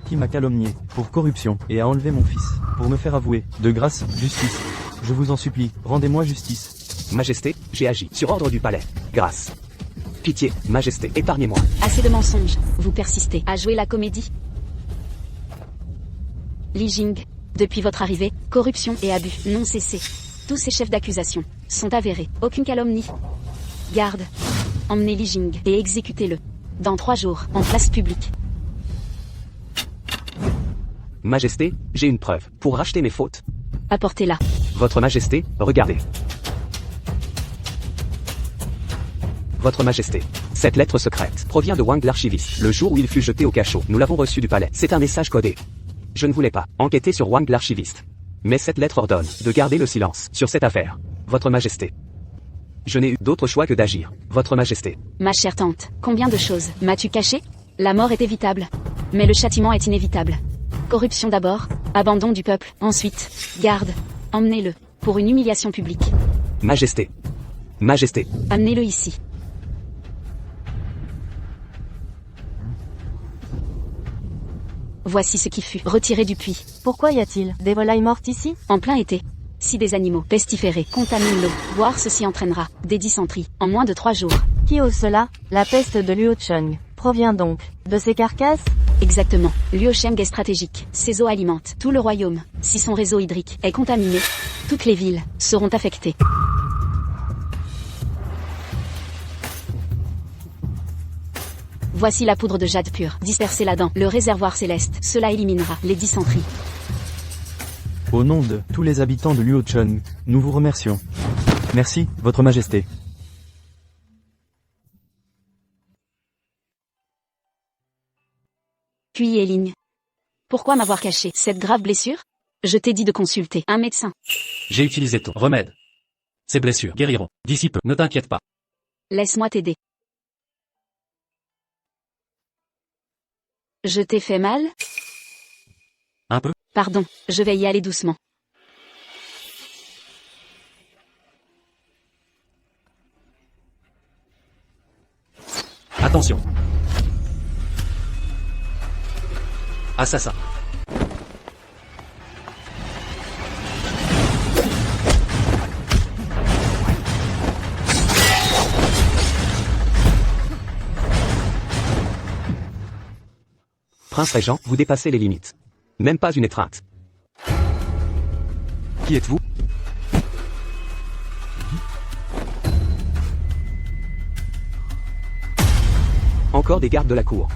qui m'a calomnié pour corruption et a enlevé mon fils pour me faire avouer. De grâce, justice. Je vous en supplie, rendez-moi justice. Majesté, j'ai agi sur ordre du palais. Grâce. Pitié, Majesté, épargnez-moi. Assez de mensonges. Vous persistez à jouer la comédie. Li Jing, depuis votre arrivée, corruption et abus n'ont cessé. Tous ces chefs d'accusation sont avérés. Aucune calomnie. Garde. Emmenez Li Jing et exécutez-le. Dans 3 jours, en place publique. Majesté, j'ai une preuve pour racheter mes fautes. Apportez-la. Votre Majesté, regardez. Votre Majesté. Cette lettre secrète provient de Wang l'archiviste. Le jour où il fut jeté au cachot, nous l'avons reçu du palais. C'est un message codé. Je ne voulais pas enquêter sur Wang l'archiviste. Mais cette lettre ordonne de garder le silence sur cette affaire. Votre Majesté. Je n'ai eu d'autre choix que d'agir. Votre Majesté. Ma chère tante, combien de choses m'as-tu caché? La mort est évitable. Mais le châtiment est inévitable. Corruption d'abord, abandon du peuple, ensuite, garde, emmenez-le, pour une humiliation publique. Majesté. Majesté. Amenez-le ici. Voici ce qui fut retiré du puits. Pourquoi y a-t-il des volailles mortes ici? En plein été. Si des animaux pestiférés contaminent l'eau, boire ceci entraînera des dysenteries en moins de 3 jours. Qui ose cela? La peste de Luo Cheng provient donc de ces carcasses? Exactement. Luocheng est stratégique. Ses eaux alimentent tout le royaume. Si son réseau hydrique est contaminé, toutes les villes seront affectées. Voici la poudre de jade pure. Dispersez-la dans le réservoir céleste. Cela éliminera les dysenteries. Au nom de tous les habitants de Luocheng, nous vous remercions. Merci, Votre Majesté. Puis Eiling. Pourquoi m'avoir caché cette grave blessure? Je t'ai dit de consulter un médecin. J'ai utilisé ton remède. Ces blessures guériront d'ici peu, ne t'inquiète pas. Laisse-moi t'aider. Je t'ai fait mal? Un peu? Pardon, je vais y aller doucement. Attention. Assassin. Prince Régent, vous dépassez les limites. Même pas une étreinte. Qui êtes-vous? Encore des gardes de la cour.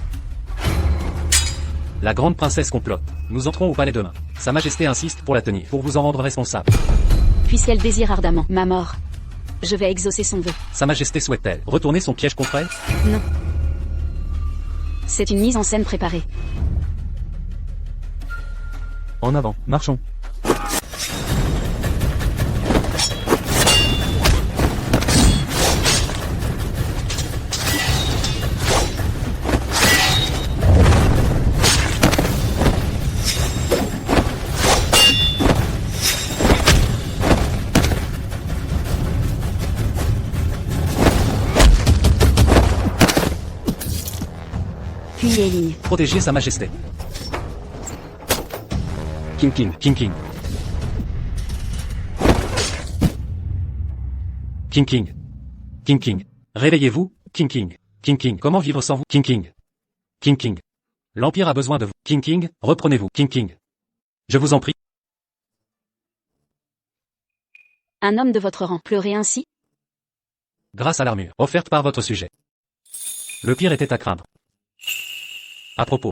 La grande princesse complote. Nous entrons au palais demain. Sa Majesté insiste pour la tenir, pour vous en rendre responsable. Puisqu'elle désire ardemment ma mort, je vais exaucer son vœu. Sa Majesté souhaite-t-elle retourner son piège contre elle? Non. C'est une mise en scène préparée. En avant, marchons. Puis Eiling. Protéger Sa Majesté. King King. King King. King King. King King. Réveillez-vous, King King. King King. Comment vivre sans vous, King King? King King. L'Empire a besoin de vous. King King, reprenez-vous, King King. Je vous en prie. Un homme de votre rang pleurait ainsi? Grâce à l'armure offerte par votre sujet. Le pire était à craindre. À propos.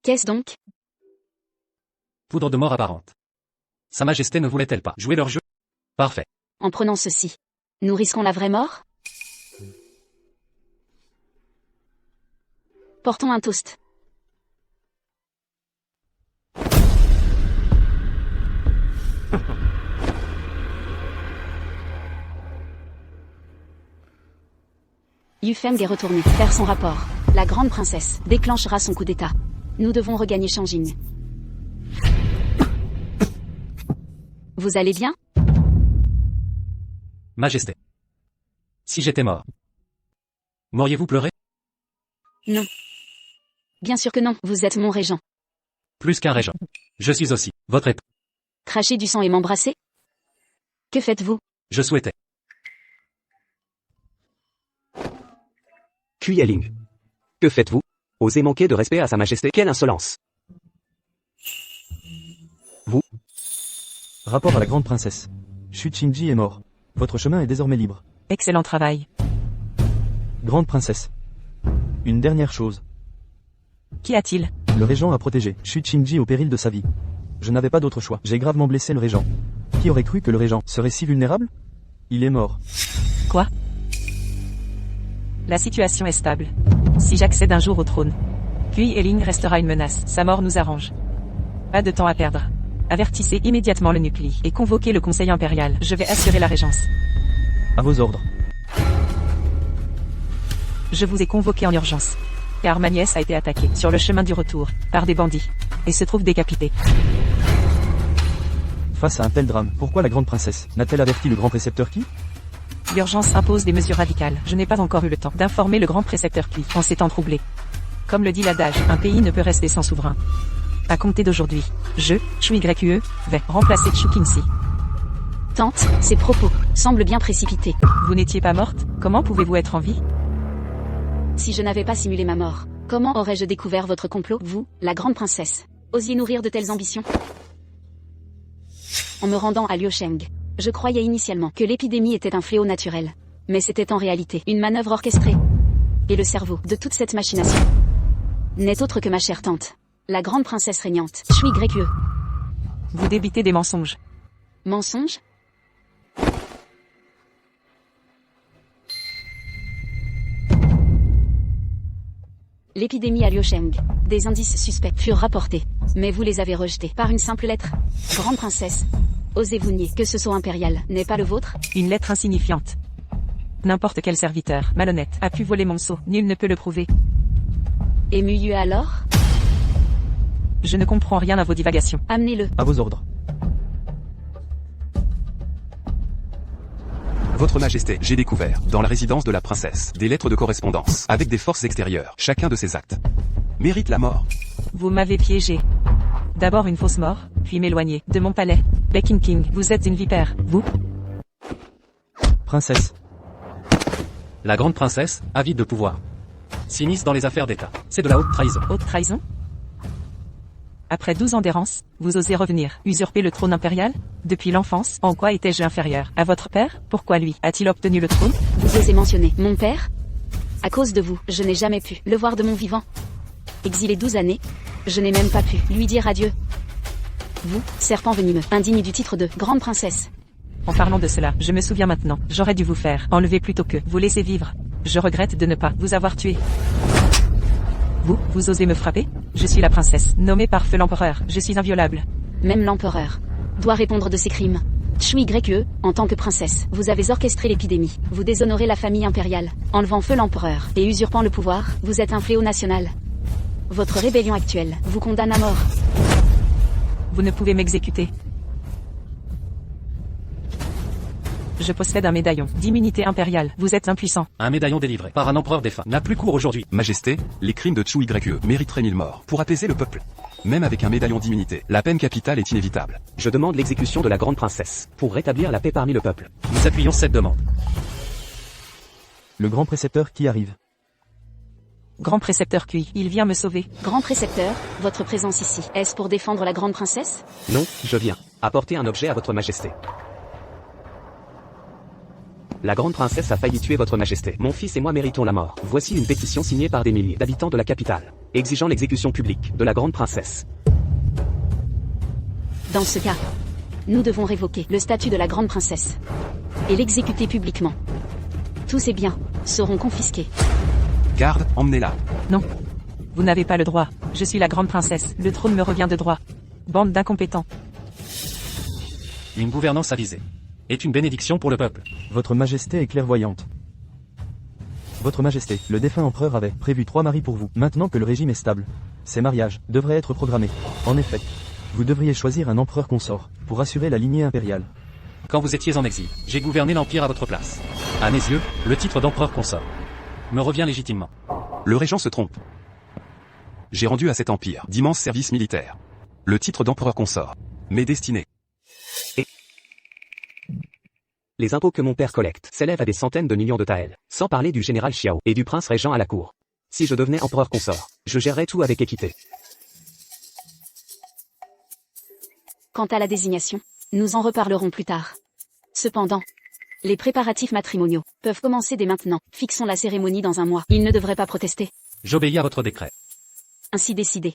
Qu'est-ce donc? Poudre de mort apparente. Sa Majesté ne voulait-elle pas jouer leur jeu? Parfait. En prenant ceci, nous risquons la vraie mort? Portons un toast. Yufeng est retourné faire son rapport. La grande princesse déclenchera son coup d'état. Nous devons regagner Changjing. Vous allez bien? Majesté. Si j'étais mort, m'auriez-vous pleuré? Non. Bien sûr que non, vous êtes mon régent. Plus qu'un régent. Je suis aussi votre époux. Cracher du sang et m'embrasser? Que faites-vous? Je souhaitais. Kuyeling. Que faites-vous? Osez manquer de respect à Sa Majesté, quelle insolence! Vous? Rapport à la grande princesse. Xu Qingji est mort. Votre chemin est désormais libre. Excellent travail. Grande princesse. Une dernière chose. Qu'y a-t-il? Le régent a protégé Xu Qingji au péril de sa vie. Je n'avais pas d'autre choix. J'ai gravement blessé le régent. Qui aurait cru que le régent serait si vulnérable? Il est mort. Quoi? La situation est stable. Si j'accède un jour au trône, puis Elling restera une menace. Sa mort nous arrange. Pas de temps à perdre. Avertissez immédiatement le nucléaire et convoquez le Conseil impérial. Je vais assurer la régence. À vos ordres. Je vous ai convoqué en urgence. Car ma nièce a été attaquée sur le chemin du retour par des bandits et se trouve décapitée. Face à un tel drame, pourquoi la grande princesse n'a-t-elle averti le grand précepteur qui? L'urgence impose des mesures radicales. Je n'ai pas encore eu le temps d'informer le grand précepteur qui, en ces temps troublés. Comme le dit l'adage, un pays ne peut rester sans souverain. À compter d'aujourd'hui, je, Chu YQE, vais remplacer Chu Kingxi. Tante, ces propos semblent bien précipités. Vous n'étiez pas morte? Comment pouvez-vous être en vie? Si je n'avais pas simulé ma mort, comment aurais-je découvert votre complot, vous, la grande princesse? Osiez nourrir de telles ambitions? En me rendant à Liusheng, je croyais initialement que l'épidémie était un fléau naturel. Mais c'était en réalité une manœuvre orchestrée. Et le cerveau de toute cette machination n'est autre que ma chère tante, la grande princesse régnante, Chu YQE. Vous débitez des mensonges. Mensonge? L'épidémie à Liusheng. Des indices suspects furent rapportés, mais vous les avez rejetés par une simple lettre. Grande princesse, osez-vous nier que ce sceau impérial n'est pas le vôtre? Une lettre insignifiante. N'importe quel serviteur, malhonnête, a pu voler mon sceau. Nul ne peut le prouver. Et Muyue alors? Je ne comprends rien à vos divagations. Amenez-le. À vos ordres. Votre Majesté, j'ai découvert, dans la résidence de la princesse, des lettres de correspondance, avec des forces extérieures. Chacun de ces actes mérite la mort. Vous m'avez piégé. D'abord une fausse mort, puis m'éloigner de mon palais. Peking King, vous êtes une vipère, vous? Princesse. La grande princesse, avide de pouvoir, s'immisce dans les affaires d'État. C'est de la haute trahison. Haute trahison? Après 12 ans d'errance, vous osez revenir, usurper le trône impérial? Depuis l'enfance, en quoi étais-je inférieur à votre père? Pourquoi lui a-t-il obtenu le trône? Vous osez mentionner mon père? À cause de vous, je n'ai jamais pu le voir de mon vivant. Exilé 12 années, je n'ai même pas pu lui dire adieu. Vous, serpent venimeux, indigne du titre de grande princesse. En parlant de cela, je me souviens maintenant, j'aurais dû vous faire enlever plutôt que vous laisser vivre. Je regrette de ne pas vous avoir tué. Vous osez me frapper? Je suis la princesse, nommée par feu l'empereur, je suis inviolable. Même l'empereur doit répondre de ses crimes. Chu YQE, en tant que princesse, vous avez orchestré l'épidémie. Vous déshonorez la famille impériale, enlevant feu l'empereur et usurpant le pouvoir. Vous êtes un fléau national. Votre rébellion actuelle vous condamne à mort. Vous ne pouvez m'exécuter. Je possède un médaillon d'immunité impériale. Vous êtes impuissant. Un médaillon délivré par un empereur défunt n'a plus cours aujourd'hui. Majesté, les crimes de Chu YQE mériteraient 1000 morts. Pour apaiser le peuple, même avec un médaillon d'immunité, la peine capitale est inévitable. Je demande l'exécution de la grande princesse, pour rétablir la paix parmi le peuple. Nous appuyons cette demande. Le grand précepteur qui arrive. Grand précepteur Cui, il vient me sauver. Grand précepteur, votre présence ici, est-ce pour défendre la grande princesse? Non, je viens apporter un objet à votre majesté. La grande princesse a failli tuer votre majesté. Mon fils et moi méritons la mort. Voici une pétition signée par des milliers d'habitants de la capitale, exigeant l'exécution publique de la grande princesse. Dans ce cas, nous devons révoquer le statut de la grande princesse et l'exécuter publiquement. Tous ses biens seront confisqués. Garde, emmenez-la. Non. Vous n'avez pas le droit. Je suis la grande princesse. Le trône me revient de droit. Bande d'incompétents. Une gouvernance avisée est une bénédiction pour le peuple. Votre majesté est clairvoyante. Votre majesté, le défunt empereur avait prévu 3 maris pour vous. Maintenant que le régime est stable, ces mariages devraient être programmés. En effet, vous devriez choisir un empereur consort pour assurer la lignée impériale. Quand vous étiez en exil, j'ai gouverné l'Empire à votre place. À mes yeux, le titre d'empereur consort me revient légitimement. Le régent se trompe. J'ai rendu à cet empire d'immenses services militaires. Le titre d'empereur consort m'est destiné. Les impôts que mon père collecte s'élèvent à des centaines de millions de taels, sans parler du général Xiao et du prince régent à la cour. Si je devenais empereur consort, je gérerais tout avec équité. Quant à la désignation, nous en reparlerons plus tard. Cependant, les préparatifs matrimoniaux peuvent commencer dès maintenant. Fixons la cérémonie dans un mois. Il ne devrait pas protester. J'obéis à votre décret. Ainsi décidé.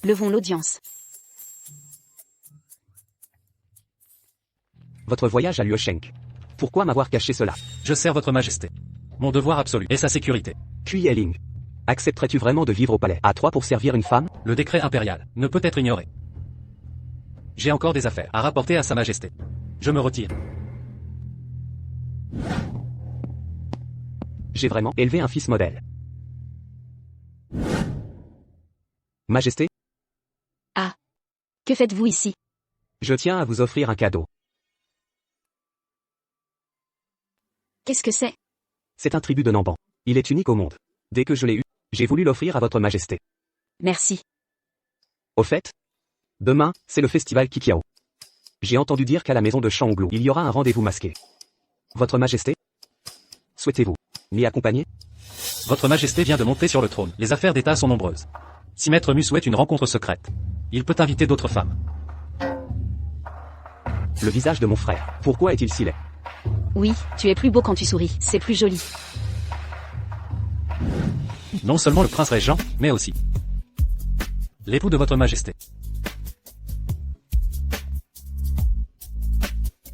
Levons l'audience. votre voyage à Liusheng. Pourquoi m'avoir caché cela? Je sers votre majesté. Mon devoir absolu est sa sécurité. Kui Ailing. Accepterais-tu vraiment de vivre au palais à 3 pour servir une femme? Le décret impérial ne peut être ignoré. J'ai encore des affaires à rapporter à sa majesté. Je me retire. J'ai vraiment élevé un fils modèle. Majesté, Que faites-vous ici? je tiens à vous offrir un cadeau. Qu'est-ce que c'est? C'est un tribut de Namban. Il est unique au monde. Dès que je l'ai eu, j'ai voulu l'offrir à votre majesté. Merci. Au fait, demain, c'est le festival Kikiao. J'ai entendu dire qu'à la maison de Shanglu, il y aura un rendez-vous masqué. Votre majesté, souhaitez-vous m'y accompagner? Votre majesté vient de monter sur le trône. Les affaires d'État sont nombreuses. Si Maître Mu souhaite une rencontre secrète, il peut inviter d'autres femmes. Le visage de mon frère, pourquoi est-il si laid? Oui, tu es plus beau quand tu souris. C'est plus joli. Non seulement le prince régent, mais aussi l'époux de votre majesté.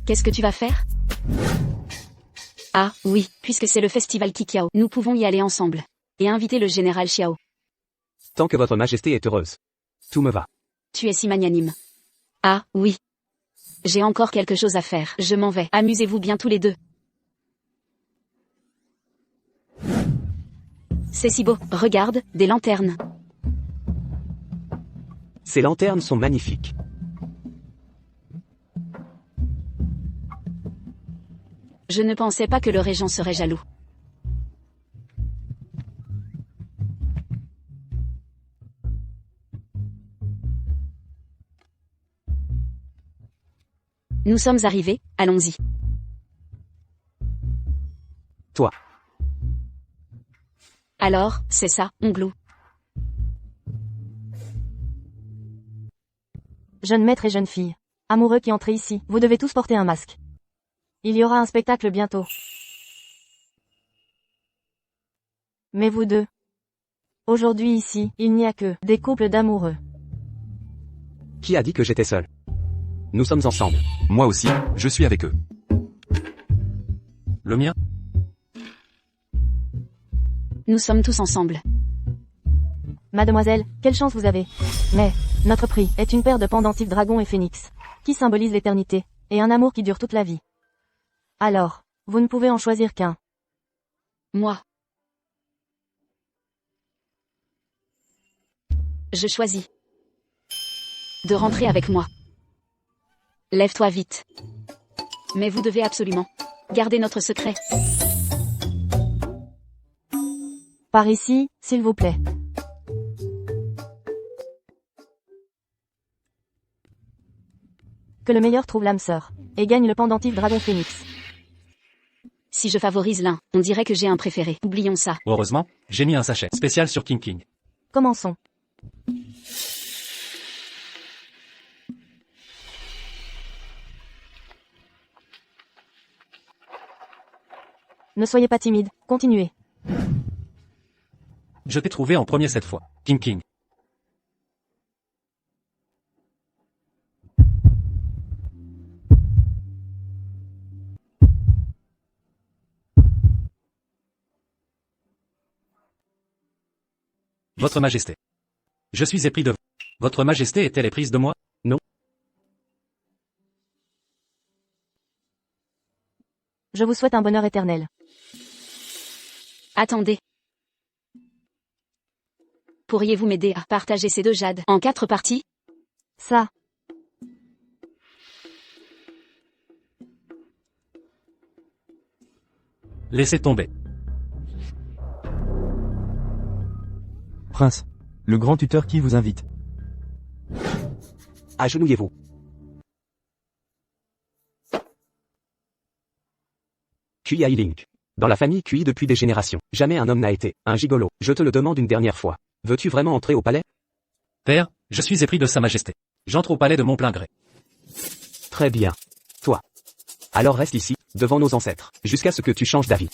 Qu'est-ce que tu vas faire? Ah, oui, puisque c'est le festival Kikiao, nous pouvons y aller ensemble. Et inviter le général Xiao. Tant que votre majesté est heureuse. Tout me va. Tu es si magnanime. Ah, oui. J'ai encore quelque chose à faire. Je m'en vais. Amusez-vous bien tous les deux. C'est si beau. Regarde, des lanternes. Ces lanternes sont magnifiques. Je ne pensais pas que le régent serait jaloux. Nous sommes arrivés, allons-y. Toi. Alors, c'est ça, Onglou. Jeune maître et jeune fille. Amoureux qui entrez ici, vous devez tous porter un masque. Il y aura un spectacle bientôt. Mais vous deux. Aujourd'hui ici, il n'y a que des couples d'amoureux. Qui a dit que j'étais seul? Nous sommes ensemble. Moi aussi, je suis avec eux. Le mien? Nous sommes tous ensemble. Mademoiselle, quelle chance vous avez. Mais, notre prix est une paire de pendentifs dragon et phénix, qui symbolisent l'éternité, et un amour qui dure toute la vie. Alors, vous ne pouvez en choisir qu'un. Moi. Je choisis de rentrer avec moi. Lève-toi vite. Mais vous devez absolument garder notre secret. Par ici, s'il vous plaît. Que le meilleur trouve l'âme sœur, et gagne le pendentif dragon phénix. Si je favorise l'un, on dirait que j'ai un préféré. Oublions ça. Heureusement, j'ai mis un sachet spécial sur King King. Commençons. Ne soyez pas timide, continuez. Je t'ai trouvé en premier cette fois, King King. Votre Majesté. Je suis épris de vous. Votre Majesté est-elle éprise de moi? Non. Je vous souhaite un bonheur éternel. Attendez. Pourriez-vous m'aider à partager ces deux jades en 4 parties? Ça. Laissez tomber. Prince. Le grand tuteur qui vous invite. Agenouillez-vous. Kui Ailing. Dans la famille Kui depuis des générations, jamais un homme n'a été un gigolo. Je te le demande une dernière fois. Veux-tu vraiment entrer au palais? Père, je suis épris de Sa Majesté. J'entre au palais de mon plein gré. Très bien. Toi. Alors reste ici, devant nos ancêtres, jusqu'à ce que tu changes d'avis.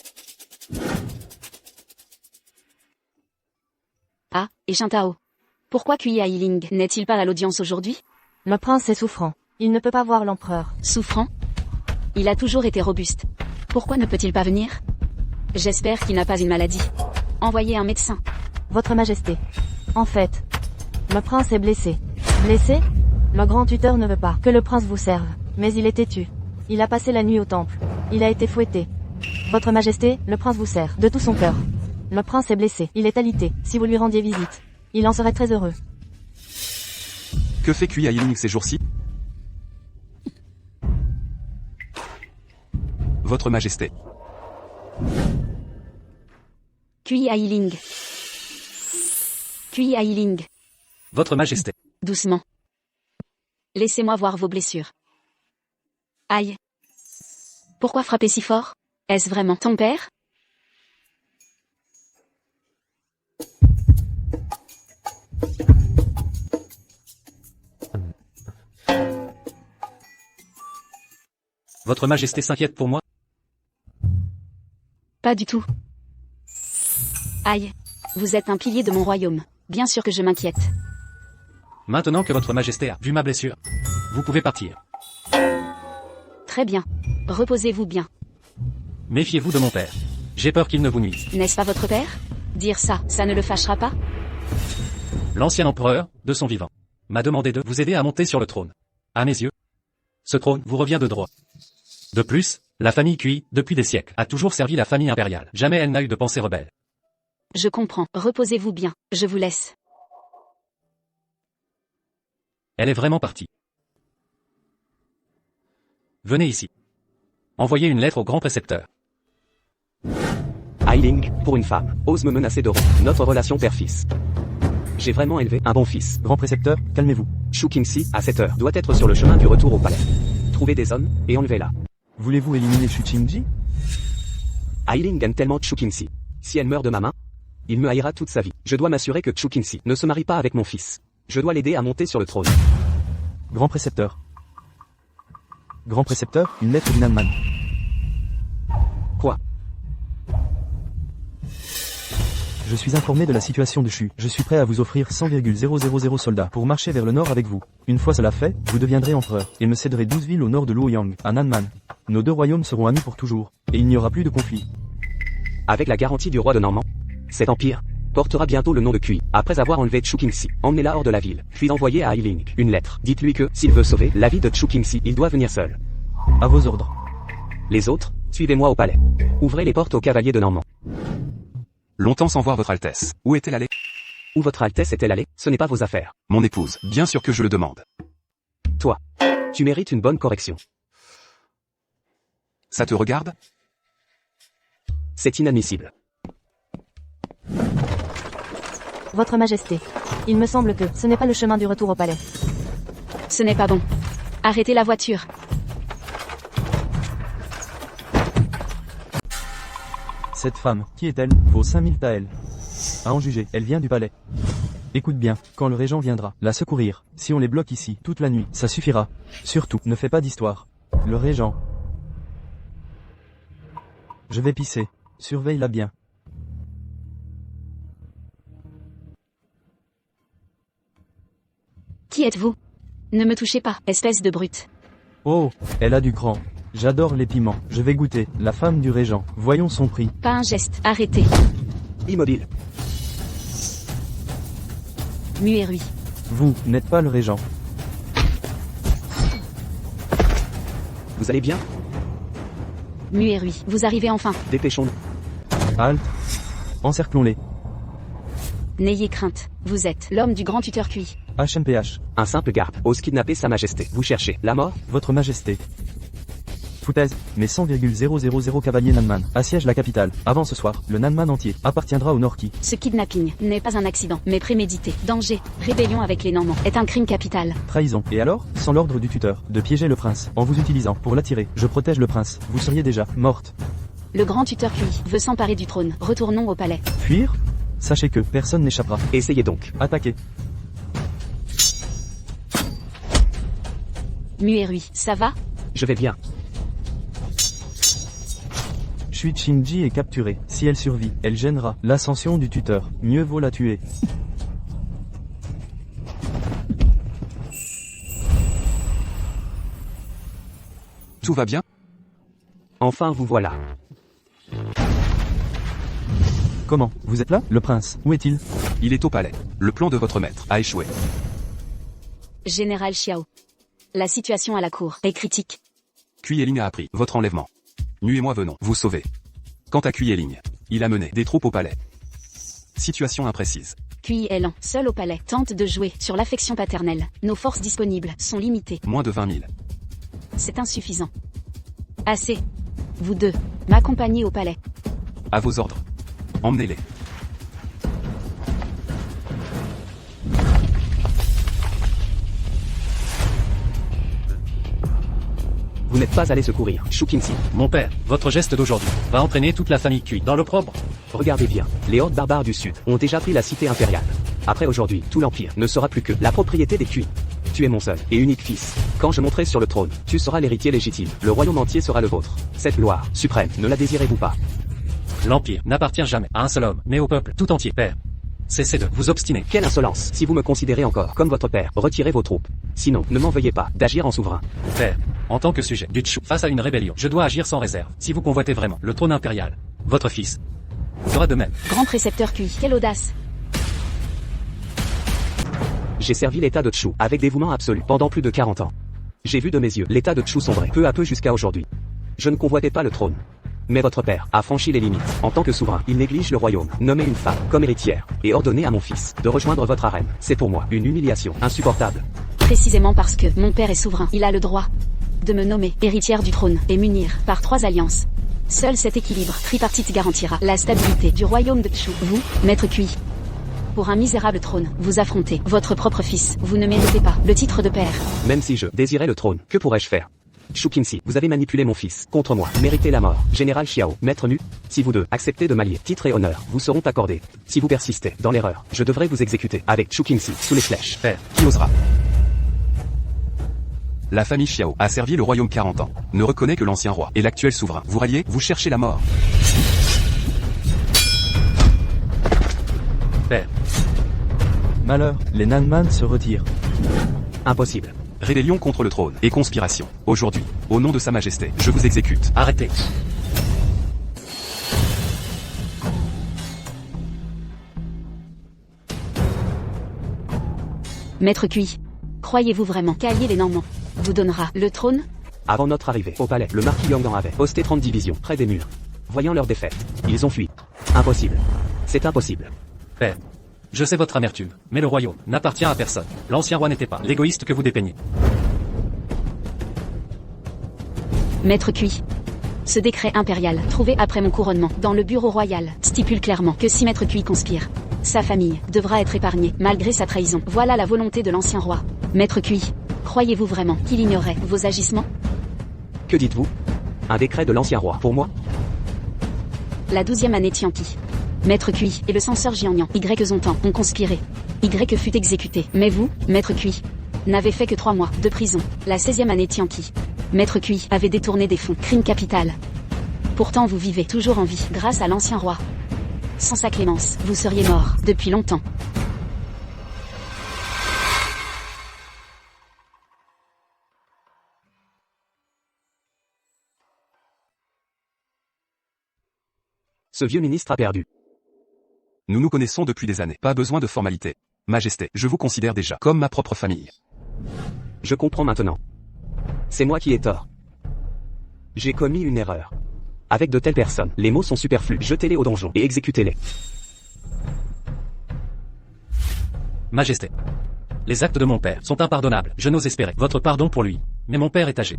Ah, et Shintao. Pourquoi Kui Ailing n'est-il pas à l'audience aujourd'hui? Le prince est souffrant. Il ne peut pas voir l'empereur. Souffrant? Il a toujours été robuste. Pourquoi ne peut-il pas venir? J'espère qu'il n'a pas une maladie. Envoyez un médecin. Votre Majesté. En fait, le prince est blessé. Blessé? Le grand tuteur ne veut pas que le prince vous serve. Mais il est têtu. Il a passé la nuit au temple. Il a été fouetté. Votre Majesté, le prince vous sert de tout son cœur. Le prince est blessé. Il est alité. Si vous lui rendiez visite, il en serait très heureux. Que fait Kui Ailing ces jours-ci? Votre Majesté. Kui Ailing. Kui Ailing. Votre Majesté. Doucement. Laissez-moi voir vos blessures. Aïe. Pourquoi frapper si fort? Est-ce vraiment ton père? Votre Majesté s'inquiète pour moi? Pas du tout. Aïe. Vous êtes un pilier de mon royaume. Bien sûr que je m'inquiète. Maintenant que votre Majesté a vu ma blessure, vous pouvez partir. Très bien. Reposez-vous bien. Méfiez-vous de mon père. J'ai peur qu'il ne vous nuise. N'est-ce pas votre père? Dire ça, ça ne le fâchera pas? L'ancien empereur, de son vivant, m'a demandé de vous aider à monter sur le trône. À mes yeux, ce trône vous revient de droit. De plus, la famille Kui, depuis des siècles, a toujours servi la famille impériale. Jamais elle n'a eu de pensée rebelle. Je comprends. Reposez-vous bien. Je vous laisse. Elle est vraiment partie. Venez ici. Envoyez une lettre au grand précepteur. Ailing, pour une femme, ose me menacer de rompre notre relation père-fils. J'ai vraiment élevé un bon fils. Grand précepteur, calmez-vous. Shu Qingxi, à 7 heures, doit être sur le chemin du retour au palais. Trouvez des hommes, et enlevez-la. Voulez-vous éliminer Shu Qingji? Ailing aime tellement Shu Qingxi. Si elle meurt de ma main, il me haïra toute sa vie. Je dois m'assurer que Shu Qingxi ne se marie pas avec mon fils. Je dois l'aider à monter sur le trône. Grand précepteur. Grand précepteur, une lettre du Nanman. Quoi? Je suis informé de la situation de Shu. Je suis prêt à vous offrir 100,000 soldats pour marcher vers le nord avec vous. Une fois cela fait, vous deviendrez empereur, et me céderez 12 villes au nord de Luoyang, à Nanman. Nos deux royaumes seront amis pour toujours, et il n'y aura plus de conflit. Avec la garantie du roi de Normand, cet empire portera bientôt le nom de Kui. Après avoir enlevé Shu Qingxi, emmenez-la hors de la ville, puis envoyez à Ailing une lettre. Dites-lui que, s'il veut sauver la vie de Shu Qingxi, il doit venir seul. À vos ordres. Les autres, suivez-moi au palais. Ouvrez les portes aux cavaliers de Normand. Longtemps sans voir votre Altesse. Où est-elle allée? Où votre Altesse est-elle allée? Ce n'est pas vos affaires. Mon épouse. Bien sûr que je le demande. Toi, tu mérites une bonne correction. Ça te regarde? C'est inadmissible. Votre Majesté. Il me semble que ce n'est pas le chemin du retour au palais. Ce n'est pas bon. Arrêtez la voiture. Cette femme, qui est-elle, vaut 5000 taels. À en juger, elle vient du palais. Écoute bien, quand le régent viendra, la secourir. Si on les bloque ici, toute la nuit, ça suffira. Surtout, ne fais pas d'histoire. Le régent. Je vais pisser. Surveille-la bien. Qui êtes-vous? Ne me touchez pas, espèce de brute. Oh, elle a du cran. J'adore les piments. Je vais goûter. La femme du régent. Voyons son prix. Pas un geste, arrêtez. Immobile. Muerui. Vous, n'êtes pas le régent. Vous allez bien? Muerui, vous arrivez enfin. Dépêchons-nous. Halte. Encerclons-les. N'ayez crainte, vous êtes l'homme du grand tuteur Kui. HMPH. Un simple garde ose kidnapper sa majesté. Vous cherchez la mort? Votre Majesté. Foutaise, mais 100,000 cavaliers Nanman assiègent la capitale. Avant ce soir, le Nanman entier appartiendra au Norki. Ce kidnapping n'est pas un accident, mais prémédité. Danger, rébellion avec les Normands, est un crime capital. Trahison. Et alors, sans l'ordre du tuteur, de piéger le prince, en vous utilisant pour l'attirer, je protège le prince. Vous seriez déjà morte. Le grand tuteur Kui veut s'emparer du trône. Retournons au palais. Fuir? Sachez que personne n'échappera. Essayez donc. Attaquez. Muerui, ça va? Je vais bien. Shui Qingji est capturée. Si elle survit, elle gênera l'ascension du tuteur. Mieux vaut la tuer. Tout va bien? Enfin vous voilà. Comment? Vous êtes là? Le prince, où est-il? Il est au palais. Le plan de votre maître a échoué. Général Xiao. La situation à la cour est critique. Kuyeling a appris votre enlèvement. Nu et moi venons vous sauver. Quant à Kuyeling, il a mené des troupes au palais. Situation imprécise. Kui Elan, seul au palais, tente de jouer sur l'affection paternelle. Nos forces disponibles sont limitées. Moins de 20 000. C'est insuffisant. Assez. Vous deux, m'accompagnez au palais. À vos ordres. Emmenez-les. Vous n'êtes pas allé secourir Shu Qingxi. Mon père, votre geste d'aujourd'hui va entraîner toute la famille Kui dans l'opprobre. Regardez bien, les hordes barbares du sud ont déjà pris la cité impériale. Après aujourd'hui, tout l'empire ne sera plus que la propriété des Kui. Tu es mon seul et unique fils. Quand je monterai sur le trône, tu seras l'héritier légitime. Le royaume entier sera le vôtre. Cette gloire suprême, ne la désirez-vous pas? L'Empire n'appartient jamais à un seul homme, mais au peuple tout entier. Père, cessez de vous obstiner. Quelle insolence! Si vous me considérez encore comme votre père, retirez vos troupes. Sinon, ne m'en veuillez pas d'agir en souverain. Père, en tant que sujet du Chu face à une rébellion, je dois agir sans réserve. Si vous convoitez vraiment le trône impérial, votre fils fera de même. Grand précepteur Kui, quelle audace! J'ai servi l'état de Chu avec dévouement absolu pendant plus de 40 ans. J'ai vu de mes yeux l'état de Chu sombrer peu à peu jusqu'à aujourd'hui. Je ne convoitais pas le trône. Mais votre père a franchi les limites. En tant que souverain, il néglige le royaume, nommé une femme comme héritière, et ordonné à mon fils de rejoindre votre harem. C'est pour moi une humiliation insupportable. Précisément parce que mon père est souverain, il a le droit de me nommer héritière du trône et m'unir par 3 alliances. Seul cet équilibre tripartite garantira la stabilité du royaume de Chu. Vous, maître Kui, pour un misérable trône, vous affrontez votre propre fils. Vous ne méritez pas le titre de père. Même si je désirais le trône, que pourrais-je faire? Shu Qingxi, vous avez manipulé mon fils contre moi. Méritez la mort. Général Xiao, maître Nu, si vous deux acceptez de m'allier, titre et honneur vous seront accordés. Si vous persistez dans l'erreur, je devrais vous exécuter avec Shu Qingxi sous les flèches. Père, Qui osera? La famille Xiao a servi le royaume 40 ans. Ne reconnaît que l'ancien roi et l'actuel souverain. Vous ralliez, vous cherchez la mort. père, Malheur, les Nanman se retirent. Impossible. Rébellion contre le trône et conspiration. Aujourd'hui, au nom de Sa Majesté, je vous exécute. arrêtez. Maître Kui, croyez-vous vraiment qu'allier les Normands vous donnera le trône? Avant notre arrivée au palais, le marquis Yangdan avait posté 30 divisions près des murs. Voyant leur défaite, ils ont fui. Impossible. C'est impossible. Père, je sais votre amertume, mais le royaume n'appartient à personne. L'ancien roi n'était pas l'égoïste que vous dépeignez. Maître Kui, ce décret impérial, trouvé après mon couronnement dans le bureau royal, stipule clairement que si Maître Kui conspire, sa famille devra être épargnée, malgré sa trahison. Voilà la volonté de l'ancien roi. Maître Kui, croyez-vous vraiment qu'il ignorait vos agissements? Que dites-vous? Un décret de l'ancien roi pour moi? La 12e année Tianqi. Maître Kui et le censeur Jianyan, Y Zontan, ont conspiré. Y fut exécuté. Mais vous, Maître Kui, n'avez fait que 3 mois de prison. La 16e année Tianqi. Maître Kui avait détourné des fonds. Crime capital. Pourtant vous vivez toujours en vie grâce à l'ancien roi. Sans sa clémence, vous seriez mort depuis longtemps. Ce vieux ministre a perdu. Nous nous connaissons depuis des années. Pas besoin de formalité. Majesté, je vous considère déjà comme ma propre famille. Je comprends maintenant. C'est moi qui ai tort. J'ai commis une erreur. Avec de telles personnes, les mots sont superflus. Jetez-les au donjon et exécutez-les. Majesté, les actes de mon père sont impardonnables. Je n'ose espérer votre pardon pour lui. Mais mon père est âgé.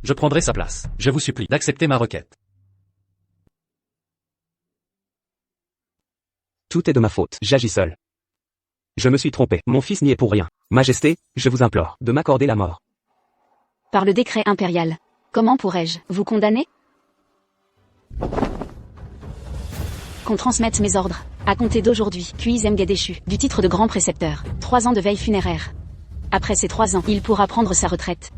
Je prendrai sa place. Je vous supplie d'accepter ma requête. Tout est de ma faute. J'agis seul. Je me suis trompé. Mon fils n'y est pour rien. Majesté, je vous implore de m'accorder la mort. Par le décret impérial, comment pourrais-je vous condamner? Qu'on transmette mes ordres, à compter d'aujourd'hui, Kui Zemge déchu, du titre de grand précepteur, 3 ans de veille funéraire. Après ces 3 ans, il pourra prendre sa retraite.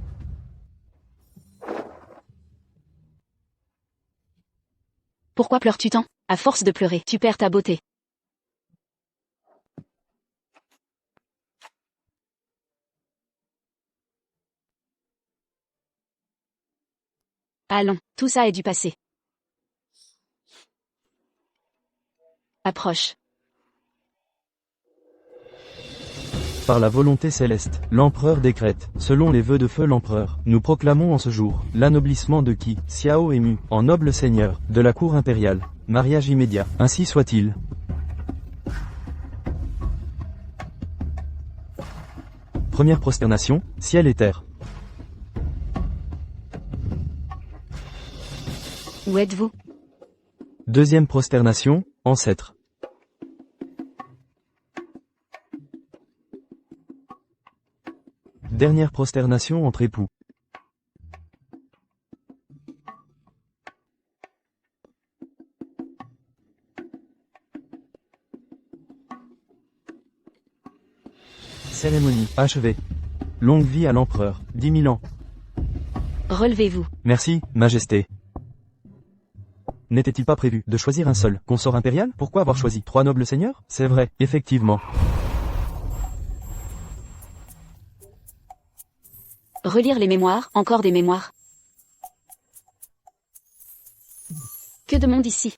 Pourquoi pleures-tu tant? À force de pleurer, tu perds ta beauté. Allons, tout ça est du passé. Approche. Par la volonté céleste, l'empereur décrète, selon les vœux de feu l'empereur, nous proclamons en ce jour, l'anoblissement de Qi, Xiao et Mu, en noble seigneur, de la cour impériale. Mariage immédiat, ainsi soit-il. Première prosternation, ciel et terre. Où êtes-vous? Deuxième prosternation, ancêtre. Dernière prosternation entre époux. Cérémonie achevée. Longue vie à l'empereur, 10 000 ans. Relevez-vous. Merci, Majesté. N'était-il pas prévu de choisir un seul consort impérial? Pourquoi avoir choisi 3 nobles seigneurs? C'est vrai, effectivement. Relire les mémoires, encore des mémoires. Que de monde ici.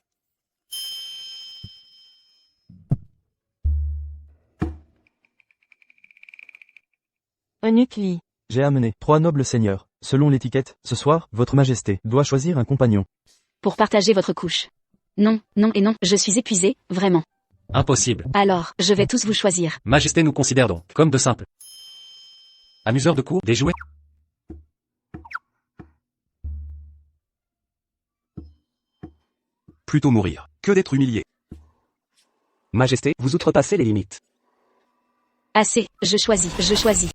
Eunuque Li. J'ai amené 3 nobles seigneurs. Selon l'étiquette, ce soir, votre Majesté doit choisir un compagnon. Pour partager votre couche. Non, non et non, je suis épuisé, vraiment. Impossible. Alors, je vais tous vous choisir. Majesté nous considère donc comme de simples amuseurs de cour, des jouets. Plutôt mourir que d'être humilié. Majesté, vous outrepassez les limites. Assez, je choisis.